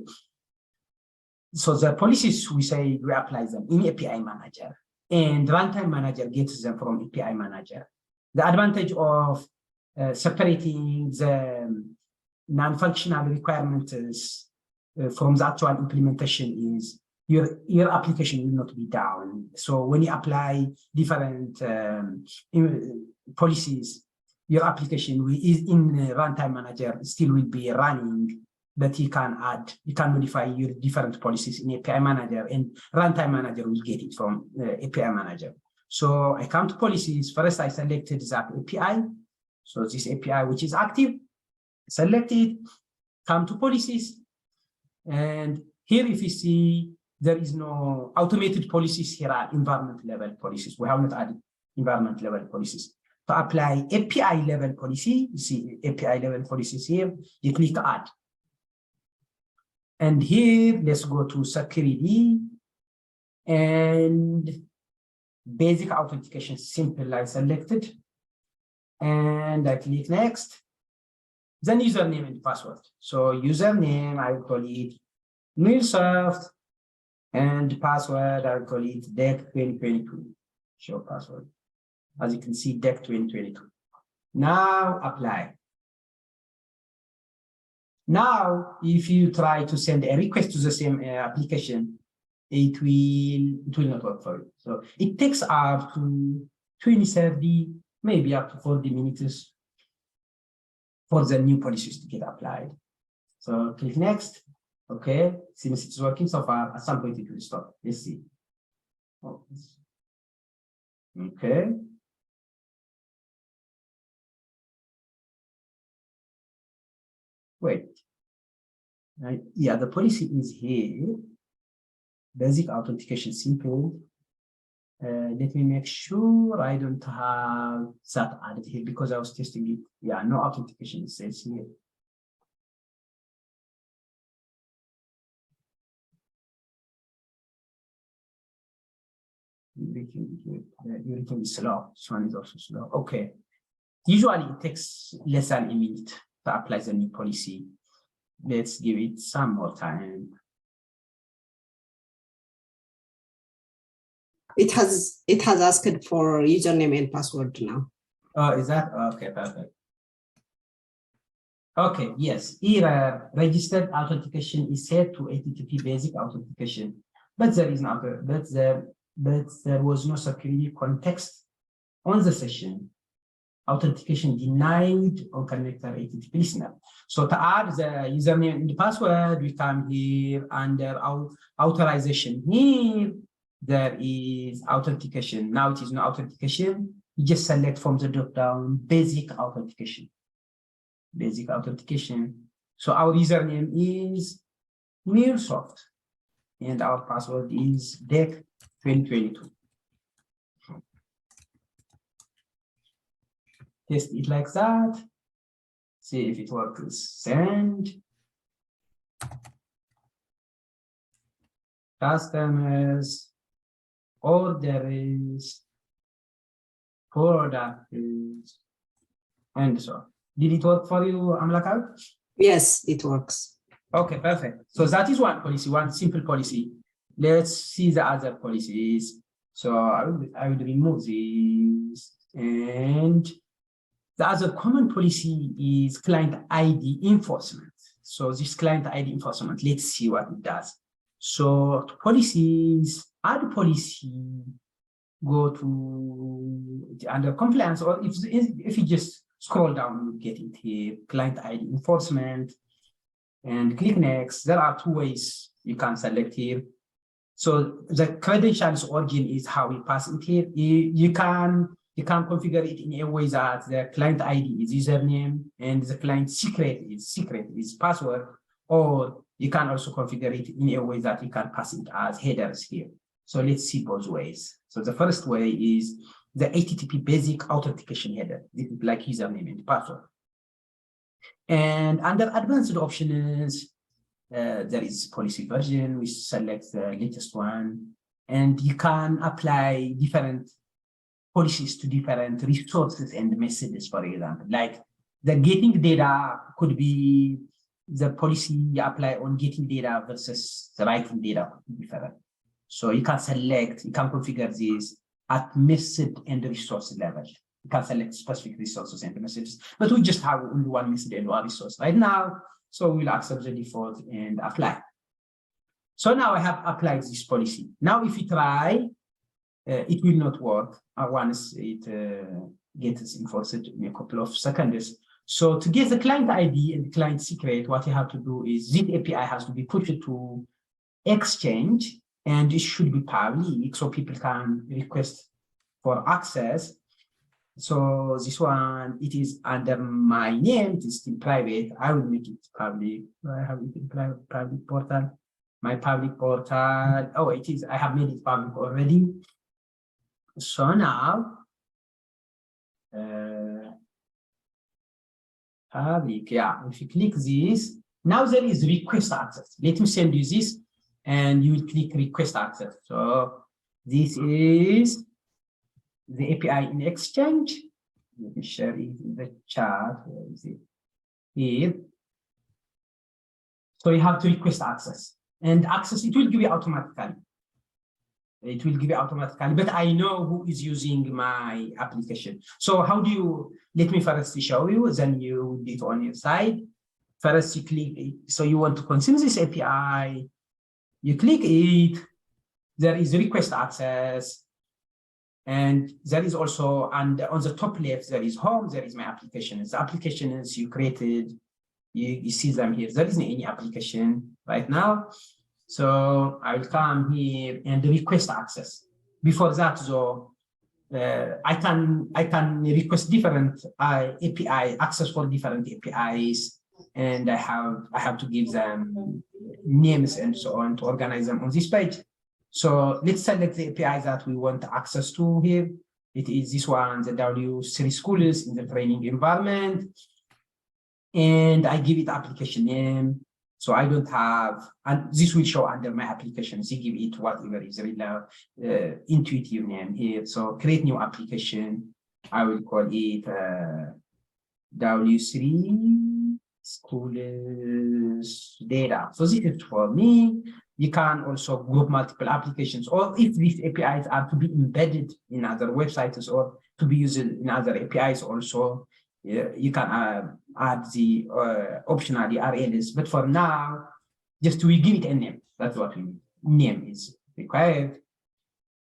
So the policies, we say we apply them in API Manager, and Runtime Manager gets them from API Manager. The advantage of separating the non-functional requirements from the actual implementation is your application will not be down. So when you apply different policies, your application is in Runtime Manager still will be running, but you can modify your different policies in API Manager, and Runtime Manager will get it from API Manager. So I come to policies. First, I selected that API. So this API, which is active, select it, come to policies. And here, if you see, there is no automated policies. Here are environment level policies. We have not added environment level policies. To apply API level policy, you see API level policies here, you click add. And here, let's go to security and basic authentication, simple, I selected. And I click next. Then username and password. So username, I will call it MuleSoft, and password, I will call it DEC 2022. Show password. As you can see, DEC 2022. Now apply. Now, if you try to send a request to the same application, it will not work for you. So it takes up to 20, 30, maybe up to 40 minutes for the new policies to get applied. So click next. Okay, since it's working so far, at some point it will stop. Let's see. Oh, okay. Wait. Yeah, the policy is here. Basic authentication, simple. Let me make sure I don't have that added here because I was testing it. Yeah, no authentication says here. Everything is slow. This one is also slow. Okay. Usually it takes less than a minute to apply the new policy. Let's give it some more time. It has asked for username and password now. Oh, is that okay? Perfect. Okay, yes. Here, registered authentication is set to HTTP basic authentication, but there is not. But there was no security context on the session. Authentication denied on connector HTTP listener. So to add the username and the password, we come here under authorization. Here, there is authentication. Now it is no authentication. You just select from the drop-down basic authentication. Basic authentication. So our username is MuleSoft, and our password is DEC 2022. Test it like that. See if it works. Send. Customers, orders, products, and so on. Did it work for you, Amlaka? Yes, it works. Okay, perfect. So that is one policy, one simple policy. Let's see the other policies. So I will remove this. And the other common policy is client ID enforcement. So this client ID enforcement, let's see what it does. So policies, add policy, go to under compliance, or if you just scroll down, you get it here, client ID enforcement, and click next. There are two ways you can select here. So the credentials origin is how we pass it here. You can configure it in a way that the client ID is username and the client secret is password, or you can also configure it in a way that you can pass it as headers here. So let's see both ways. So the first way is the HTTP basic authentication header, like username and password. And under advanced options, there is policy version. We select the latest one, and you can apply different policies to different resources and messages, for example. Like the getting data could be the policy you apply on getting data versus the writing data could be different. So you can select, you can configure this at message and resource level. You can select specific resources and messages, but we just have only one message and one resource right now. So we'll accept the default and apply. So now I have applied this policy. Now if we try, it will not work once it gets enforced in a couple of seconds. So to get the client ID and the client secret, what you have to do is this API has to be pushed to Exchange, and it should be public so people can request for access. So this one, it is under my name, it is still private. I will make it public. I have it in public portal. My public portal, oh, it is, I have made it public already. So now, public, yeah, if you click this, now there is request access. Let me send you this, and you will click request access. So this is the API in Exchange. Let me share it in the chat. Where is it? Here. So you have to request access, and access, it will give you automatically. It will give you automatically, but I know who is using my application. So how do you, let me first show you, then you do it on your side. First you click it. So you want to consume this API, you click it, there is request access, and there is also, and on the top left, there is home, there is my applications. The applications you created, you see them here. There isn't any application right now. So I will come here and request access. Before that, though, I can request different API access for different APIs, and I have to give them names and so on to organize them on this page. So let's select the API that we want access to here. It is this one, the W3 schools in the training environment, and I give it application name. So I don't have, and this will show under my applications. You give it whatever is really intuitive name here. So create new application. I will call it W3 schools data. So this is for me. You can also group multiple applications, or if these APIs are to be embedded in other websites or to be used in other APIs also, you can add the optional URLs. But for now, just we give it a name. That's what we name is required.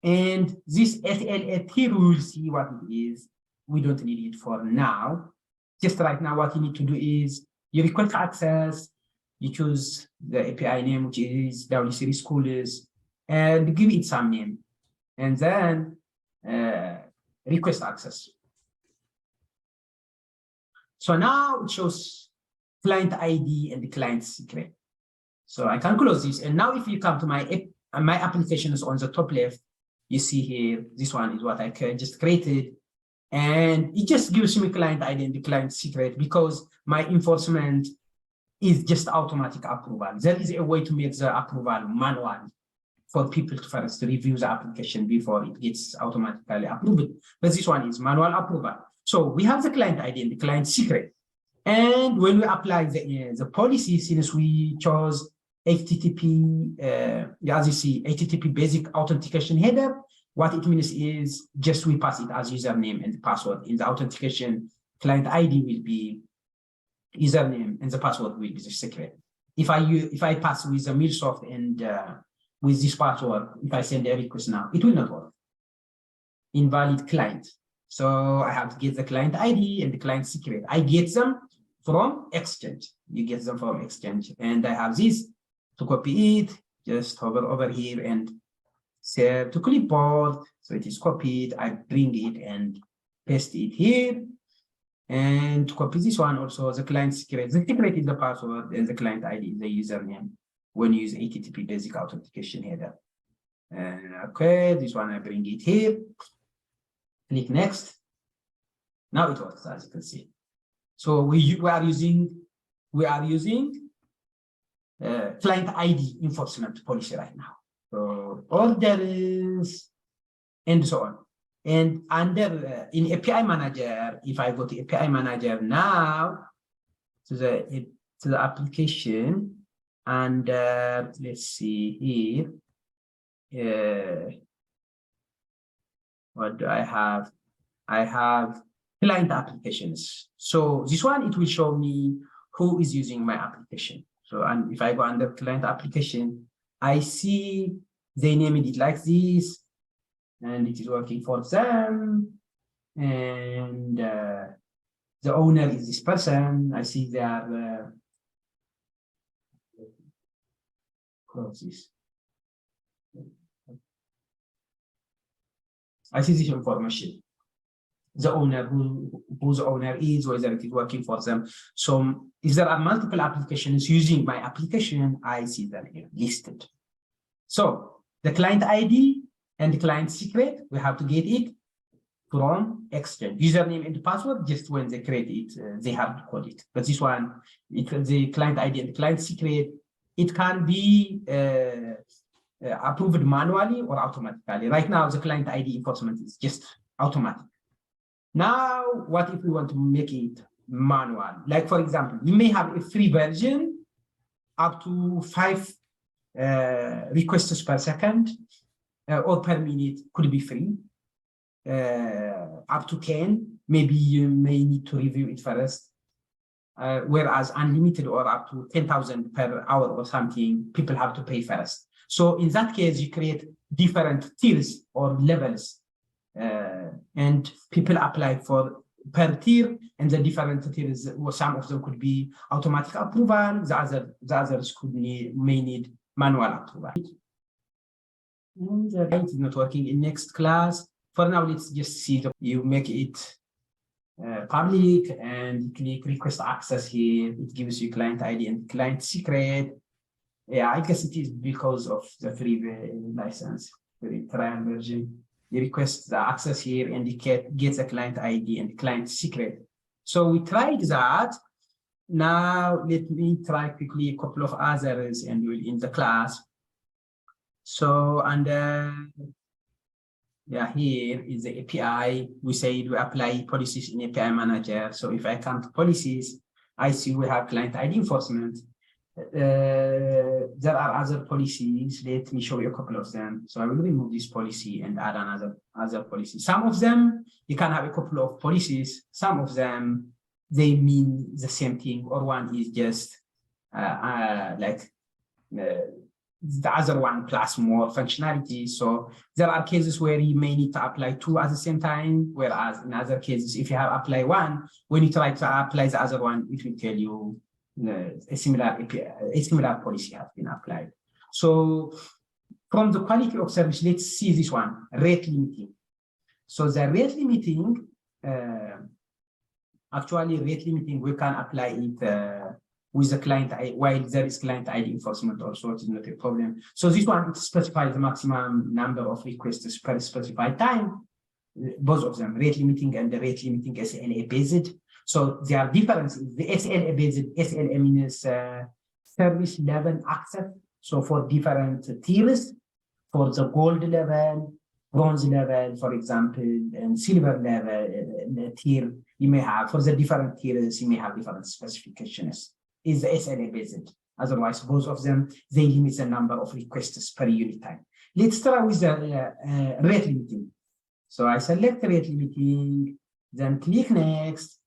And this SLS here, we will see what it is. We don't need it for now. Just right now, what you need to do is you request access, you choose the API name, which is W3 schools, and give it some name, and then request access. So now it shows client ID and the client secret. So I can close this. And now if you come to my applications on the top left, you see here, this one is what I just created. And it just gives me client ID and the client secret because my enforcement is just automatic approval. There is a way to make the approval manual for people to first review the application before it gets automatically approved. But this one is manual approval. So we have the client ID and the client secret. And when we apply the policy, since we chose HTTP, as you see, HTTP basic authentication header, what it means is just we pass it as username and password. In the authentication, client ID will be username and the password will be the secret. If I pass with the MuleSoft and with this password, if I send a request now, it will not work. Invalid client. So I have to get the client ID and the client secret. I get them from Exchange. You get them from Exchange. And I have this to copy it, just hover over here and save to clipboard. So it is copied. I bring it and paste it here. And to copy this one also, the client secret. The secret is the password and the client ID is the username when you use HTTP basic authentication header. Okay, this one I bring it here. Click next. Now it works, as you can see. So we are using client ID enforcement policy right now. So orders and so on. And under in API manager, if I go to API manager now to the application, and let's see here. What do I have? I have client applications. So this one, it will show me who is using my application. So, and if I go under client application, I see they named it like this, and it is working for them. And the owner is this person. I see they are close this. I see this information. The owner, who the owner is, whether it is working for them. So if there are multiple applications using my application, I see them here listed. So the client ID and the client secret, we have to get it from Exchange. Username and password, just when they create it, they have to code it. But this one, the client ID and the client secret, it can be approved manually or automatically. Right now, the client ID enforcement is just automatic. Now, what if we want to make it manual? Like, for example, we may have a free version up to 5 requests per second or per minute could be free. Up to 10, maybe you may need to review it first. Whereas unlimited or up to 10,000 per hour or something, people have to pay first. So in that case, you create different tiers or levels, and people apply for per tier, and the different tiers, some of them could be automatic approval, the others may need manual approval. And the rate is not working in next class. For now, let's just see you make it public and click request access here. It gives you client ID and client secret. Yeah, I guess it is because of the free license, free trial version. You request the access here and you get the client ID and client secret. So we tried that. Now let me try quickly a couple of others and we'll end the class. So, and yeah, here is the API. We said we apply policies in API manager. So if I come to policies, I see we have client ID enforcement. There are other policies. Let me show you a couple of them. So I will remove this policy and add another policy. Some of them, you can have a couple of policies. Some of them, they mean the same thing, or one is just the other one plus more functionality. So there are cases where you may need to apply 2 at the same time, whereas in other cases, if you have apply 1, when you try to apply the other one, it will tell you a similar policy has been applied. So from the quality of service, let's see this one, rate limiting. So the rate limiting, actually rate limiting, we can apply it with the client, while there is client ID enforcement also, it is not a problem. So this one, it specifies the maximum number of requests per specified time, both of them, rate limiting and the rate limiting SLA based. So there are differences. The SLA based, SLA means service level access. So for different tiers, for the gold level, bronze level, for example, and silver level tier, you may have, for the different tiers, you may have different specifications. Is the SLA based. Otherwise, both of them, they limit the number of requests per unit time. Let's start with the rate limiting. So I select rate limiting, then click next.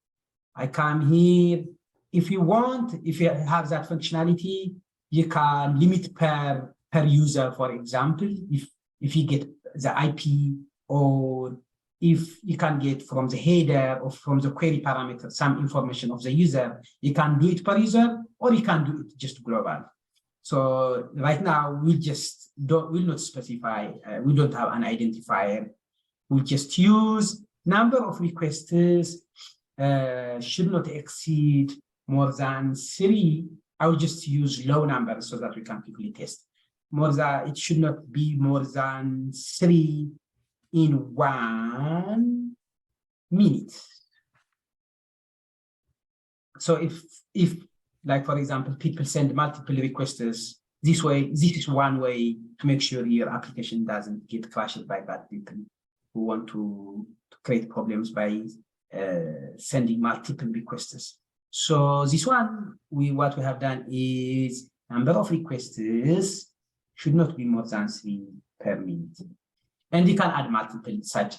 I come here. If you want, if you have that functionality, you can limit per user, for example, if you get the IP, or if you can get from the header or from the query parameter some information of the user, you can do it per user, or you can do it just global. So right now we'll not specify, we don't have an identifier. We'll just use number of requests should not exceed more than 3. I will just use low numbers so that we can quickly test. It should not be more than 3 in 1 minute. So if like, for example, people send multiple requests this way, this is one way to make sure your application doesn't get crashed by bad people who want to create problems by sending multiple requests. So this one, what we have done is number of requests should not be more than 3 per minute. And you can add multiple such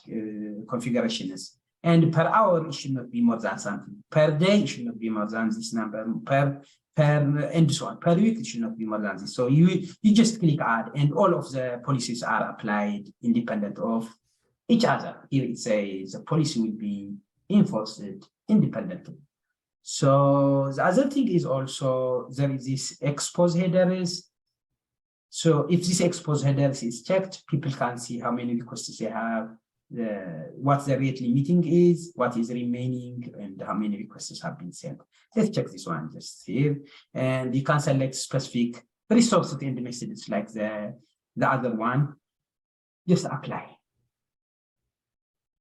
configurations. And per hour, it should not be more than something. Per day, it should not be more than this number. And so on. Per week, it should not be more than this. So you just click add, and all of the policies are applied independent of each other. Here it says the policy will be enforced independently. So the other thing is also there is this expose headers. So if this expose headers is checked, people can see how many requests they have, what the rate limiting is, what is remaining, and how many requests have been sent. Let's check this one just here. And you can select specific resources and messages like the other one. Just apply.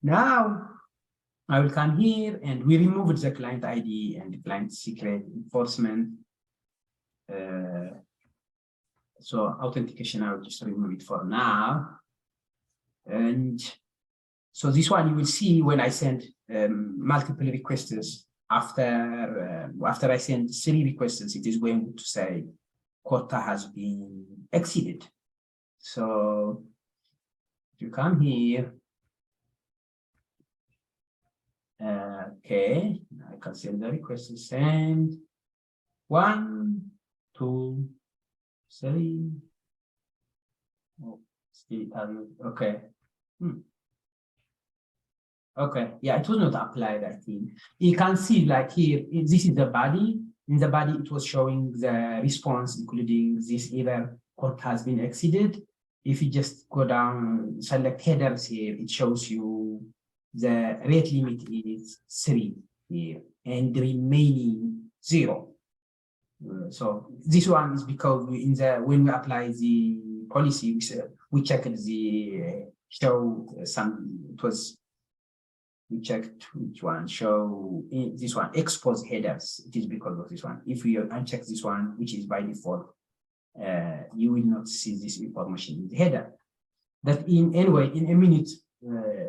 Now, I will come here and we removed the client ID and the client secret enforcement. So authentication, I will just remove it for now. And so this one you will see when I send multiple requests after I send 3 requests, it is going to say quota has been exceeded. So if you come here, okay, I can send the request, send 1, 2, 3. Oh, still okay. Okay, yeah, it was not applied, I think. You can see like here, this is the body. In the body, it was showing the response, including this either quota has been exceeded. If you just go down, select headers here, it shows you the rate limit is 3 here and the remaining 0. So this one is because when we apply the policy, we checked the we checked which one show this one expose headers. It is because of this one. If we uncheck this one, which is by default, you will not see this information in the header. That anyway, in a minute,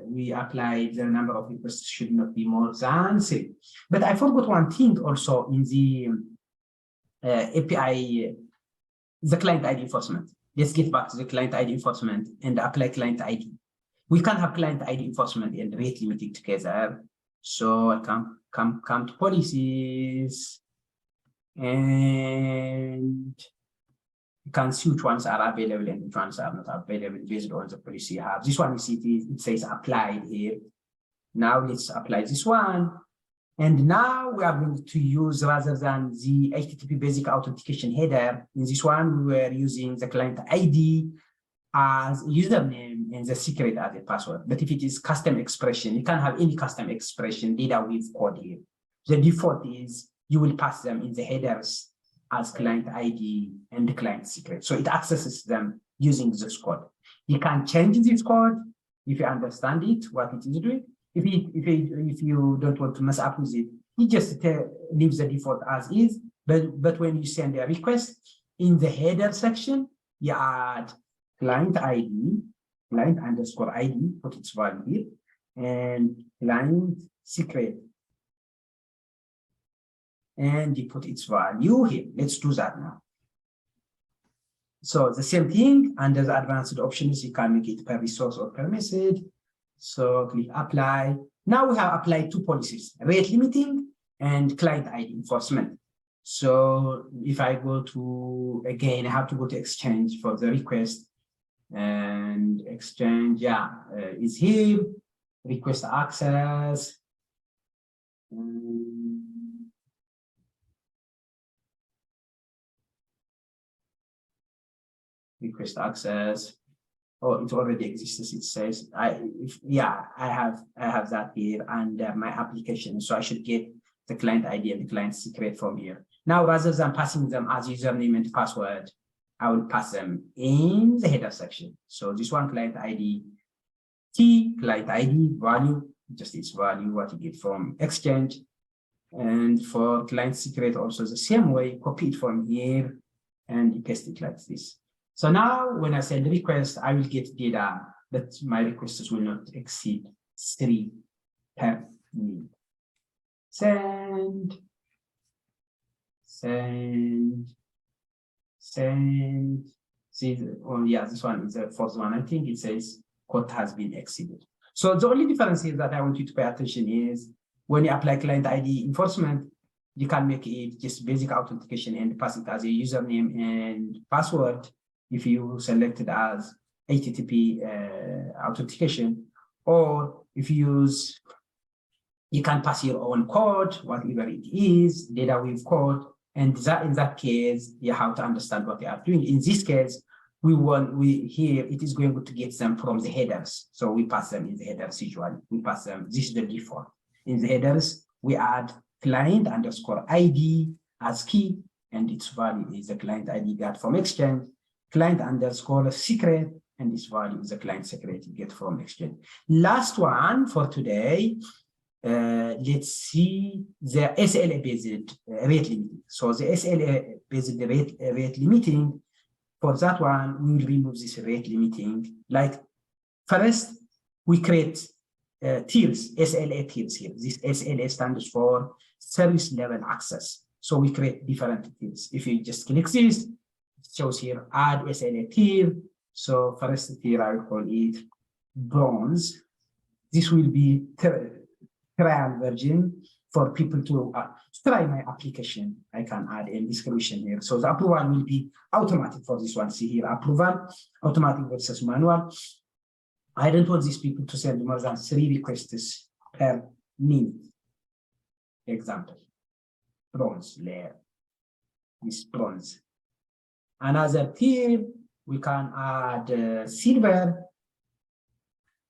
we applied the number of requests should not be more than 3. But I forgot one thing also in the API, the client ID enforcement. Let's get back to the client ID enforcement and apply client ID. We can't have client ID enforcement and rate limiting together. So I come to policies, and you can see which ones are available and which ones are not available based on the policy you have. This one, you see, it says applied here. Now let's apply this one. And now we are going to use, rather than the HTTP basic authentication header, in this one, we were using the client ID as a username and the secret as a password. But if it is custom expression, you can't have any custom expression data with code here. The default is you will pass them in the headers as client ID and the client secret. So it accesses them using this code. You can change this code if you understand it, what it is doing. If you don't want to mess up with it, you just leave the default as is. But when you send a request in the header section, you add client ID, client underscore ID, put its value here, and client secret. And you put its value here. Let's do that now. So the same thing under the advanced options, you can make it per resource or per message. So click apply. Now we have applied 2 policies, rate limiting and client ID enforcement. So if I go to, again, I have to go to Exchange for the request, and Exchange, is here, request access. Request access. Oh, it already exists. It says I have that here under my application. So I should get the client ID and the client secret from here. Now, rather than passing them as username and password, I will pass them in the header section. So this one, client ID, key, client ID, value, just its value, what you get from Exchange. And for client secret, also the same way, copy it from here and you paste it like this. So now when I send a request, I will get data that my requests will not exceed 3 per minute. Send. See, this one is the first one. I think it says quota has been exceeded. So the only difference here that I want you to pay attention is when you apply client ID enforcement, you can make it just basic authentication and pass it as a username and password if you select it as HTTP authentication, or if you use, you can pass your own code, whatever it is, data weave code, and that in that case, you have to understand what they are doing. In this case, here it is going to get them from the headers. So we pass them in the headers usually. We pass them, this is the default. In the headers, we add client underscore ID as key, and its value is the client ID got from Exchange, client underscore secret, and this value is the client secret you get from Exchange. Last one for today, let's see the SLA-based rate limiting. So the SLA-based rate limiting, for that one, we will remove this rate limiting. Like first, we create tiers, SLA tiers here. This SLA stands for service level access. So we create different tiers. If you just click this, it shows here add SLA tier. So first tier, I will call it bronze. This will be trial version for people to try my application. I can add a description here. So the approval will be automatic for this one. See here, approval, automatic versus manual. I don't want these people to send more than 3 requests per minute. Example, bronze layer, this bronze. Another tier, we can add silver.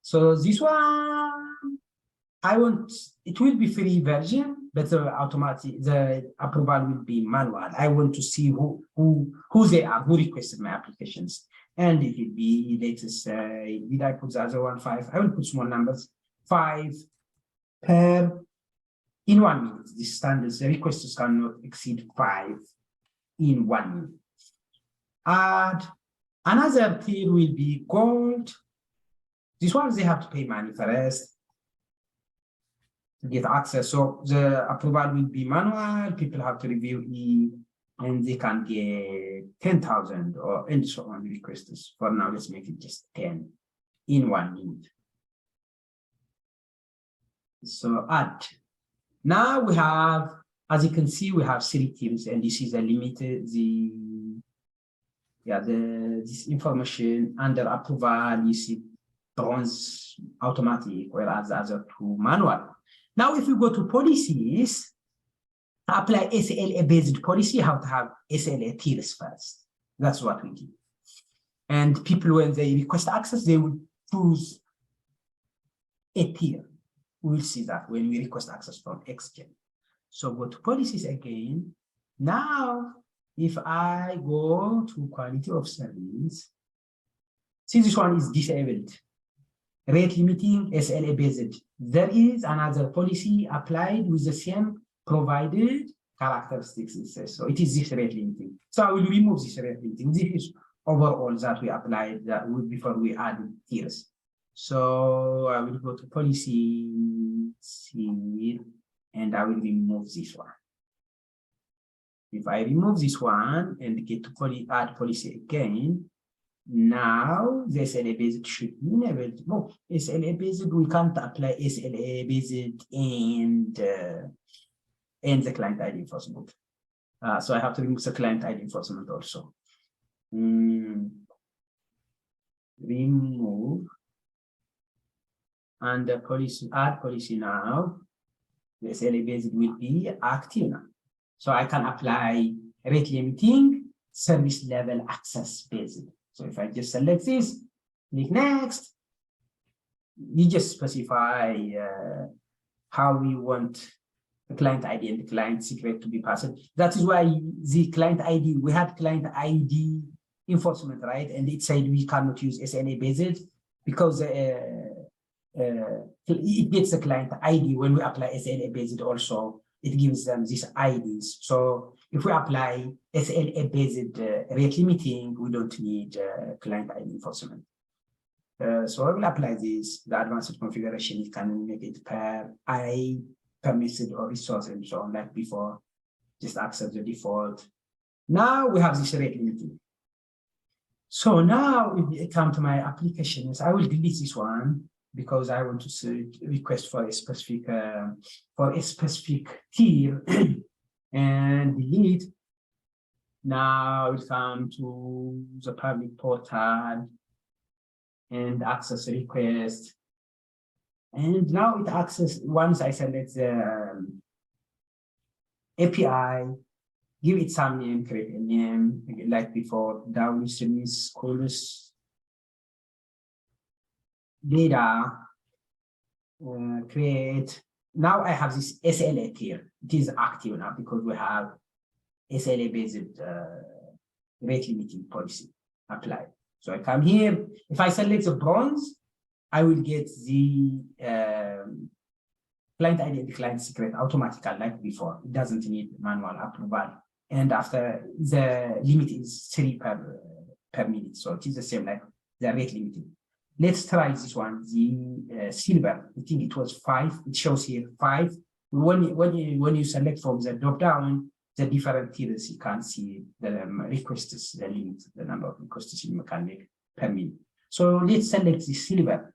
So this one, I want, it will be free version, but the approval will be manual. I want to see who they are, who requested my applications. And it will be, let's say, did I put the other one 5? I will put small numbers, 5 per, in 1 minute. This standards, the requests cannot exceed 5 in 1 minute. Add another tier will be gold. This one, they have to pay money first to get access. So the approval will be manual. People have to review it, and they can get 10,000 or and so on requests. For now, let's make it just 10 in 1 minute. So add. Now we have, as you can see, we have 3 tiers, and this is a limited, this information under approval, you see bronze automatic, whereas the other 2 manual. Now, if you go to policies, apply SLA-based policy, you have to have SLA tiers first. That's what we do. And people, when they request access, they will choose a tier. We'll see that when we request access from Exchange. So go to policies again. Now, if I go to quality of service, see this one is disabled. Rate limiting, SLA-based. There is another policy applied with the same provided characteristics, it says. So it is this rate limiting. So I will remove this rate limiting. This is overall that we applied that before we added tiers. So I will go to policy here, and I will remove this one. If I remove this one and get to add policy again, now the SLA-based should be enabled. No, SLA-based, we can't apply SLA-based and the client ID enforcement. So I have to remove the client ID enforcement also. Remove and the policy, add policy now. The SLA-based will be active now. So I can apply rate limiting, service level access based. So if I just select this, click next, we just specify how we want the client ID and the client secret to be passed. That is why the client ID, we had client ID enforcement, right? And it said we cannot use SLA based because it gets the client ID when we apply SLA based also. It gives them these IDs. So if we apply SLA-based rate limiting, we don't need client ID enforcement. So I will apply this. The advanced configuration, you can make it per I permitted or resource and so on, like before. Just accept the default. Now we have this rate limiting. So now if I come to my applications, I will delete this one because I want to request for a specific tier and delete. Now we come to the public portal and access request. And now it access, once I select the API, give it some name, create a name, like before, downstream schools data, create. Now I have this SLA tier. It is active now because we have SLA based rate limiting policy applied. So I come here. If I select the bronze, I will get the client ID and the client secret automatically, like before. It doesn't need manual approval. And after, the limit is 3 per minute. So it is the same like the rate limiting. Let's try this one, the silver. I think it was 5. It shows here 5. When you select from the drop down, the different tiers, you can see the requests, the limit, the number of requests you can make per minute. So let's select the silver.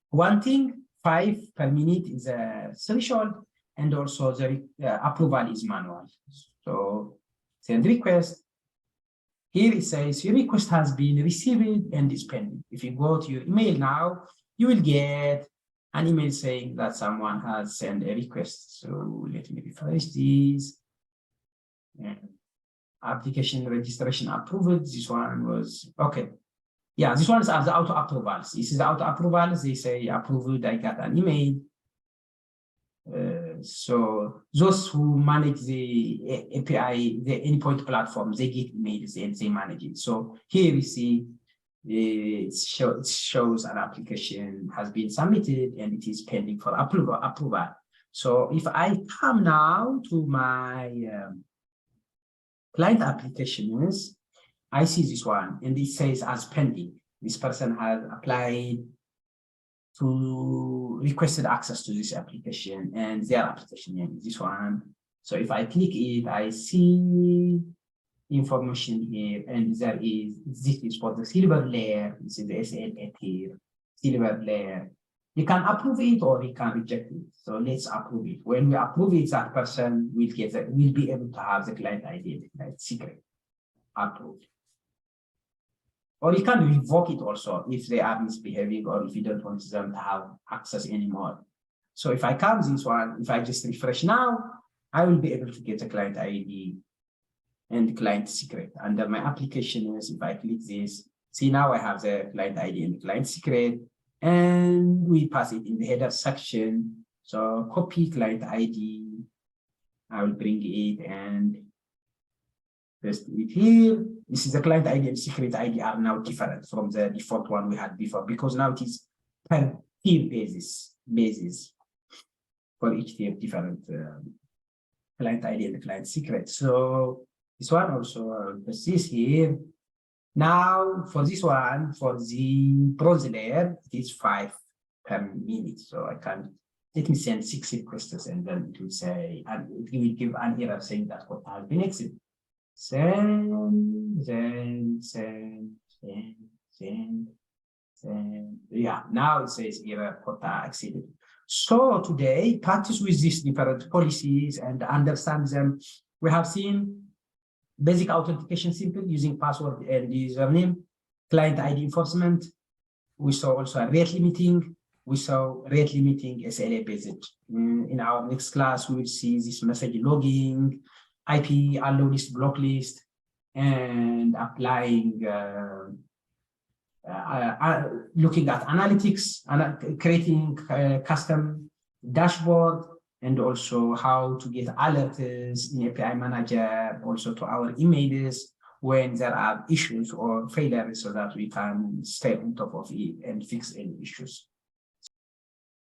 One thing, 5 per minute is a threshold, and also the approval is manual. So send request. Here it says your request has been received and is pending. If you go to your email now, you will get an email saying that someone has sent a request. So let me refresh this. And application registration approved. This one was okay. Yeah, this one is the auto approvals. This is the auto approvals. They say approved. I got an email. So those who manage the API, the endpoint platform, they get emails and they manage it. So here we see it shows an application has been submitted and it is pending for approval. So if I come now to my client applications, I see this one and it says as pending. This person has applied to requested access to this application and their application name is this one. So if I click it, I see information here, and there is, this is for the silver layer. This is the SLA tier, silver layer. You can approve it or you can reject it. So let's approve it. When we approve it, that person will be able to have the client ID, the client secret approved. Or you can revoke it also if they are misbehaving or if you don't want them to have access anymore. So if I come this one, if I just refresh now, I will be able to get the client ID and the client secret under my applications. If I click this, see now I have the client ID and the client secret, and we pass it in the header section. So copy client ID, I will bring it and paste it here. This is the client ID and secret ID are now different from the default one we had before, because now it is per tier basis for each tier different client ID and the client secret. So this one also this here. Now for this one, for the bronze layer, it is 5 per minute. So I can, let me send 6 requests and then it will say, and it will give an error saying that what has been exited. Send. Yeah, now it says error quota exceeded. So today, practice with these different policies and understand them. We have seen basic authentication simple using password and username, client ID enforcement. We saw also a rate limiting. We saw rate limiting SLA based. In our next class, we will see this message logging, IP allow list, block list, and applying, looking at analytics, creating custom dashboard, and also how to get alerts in API Manager, also to our emails when there are issues or failures so that we can stay on top of it and fix any issues.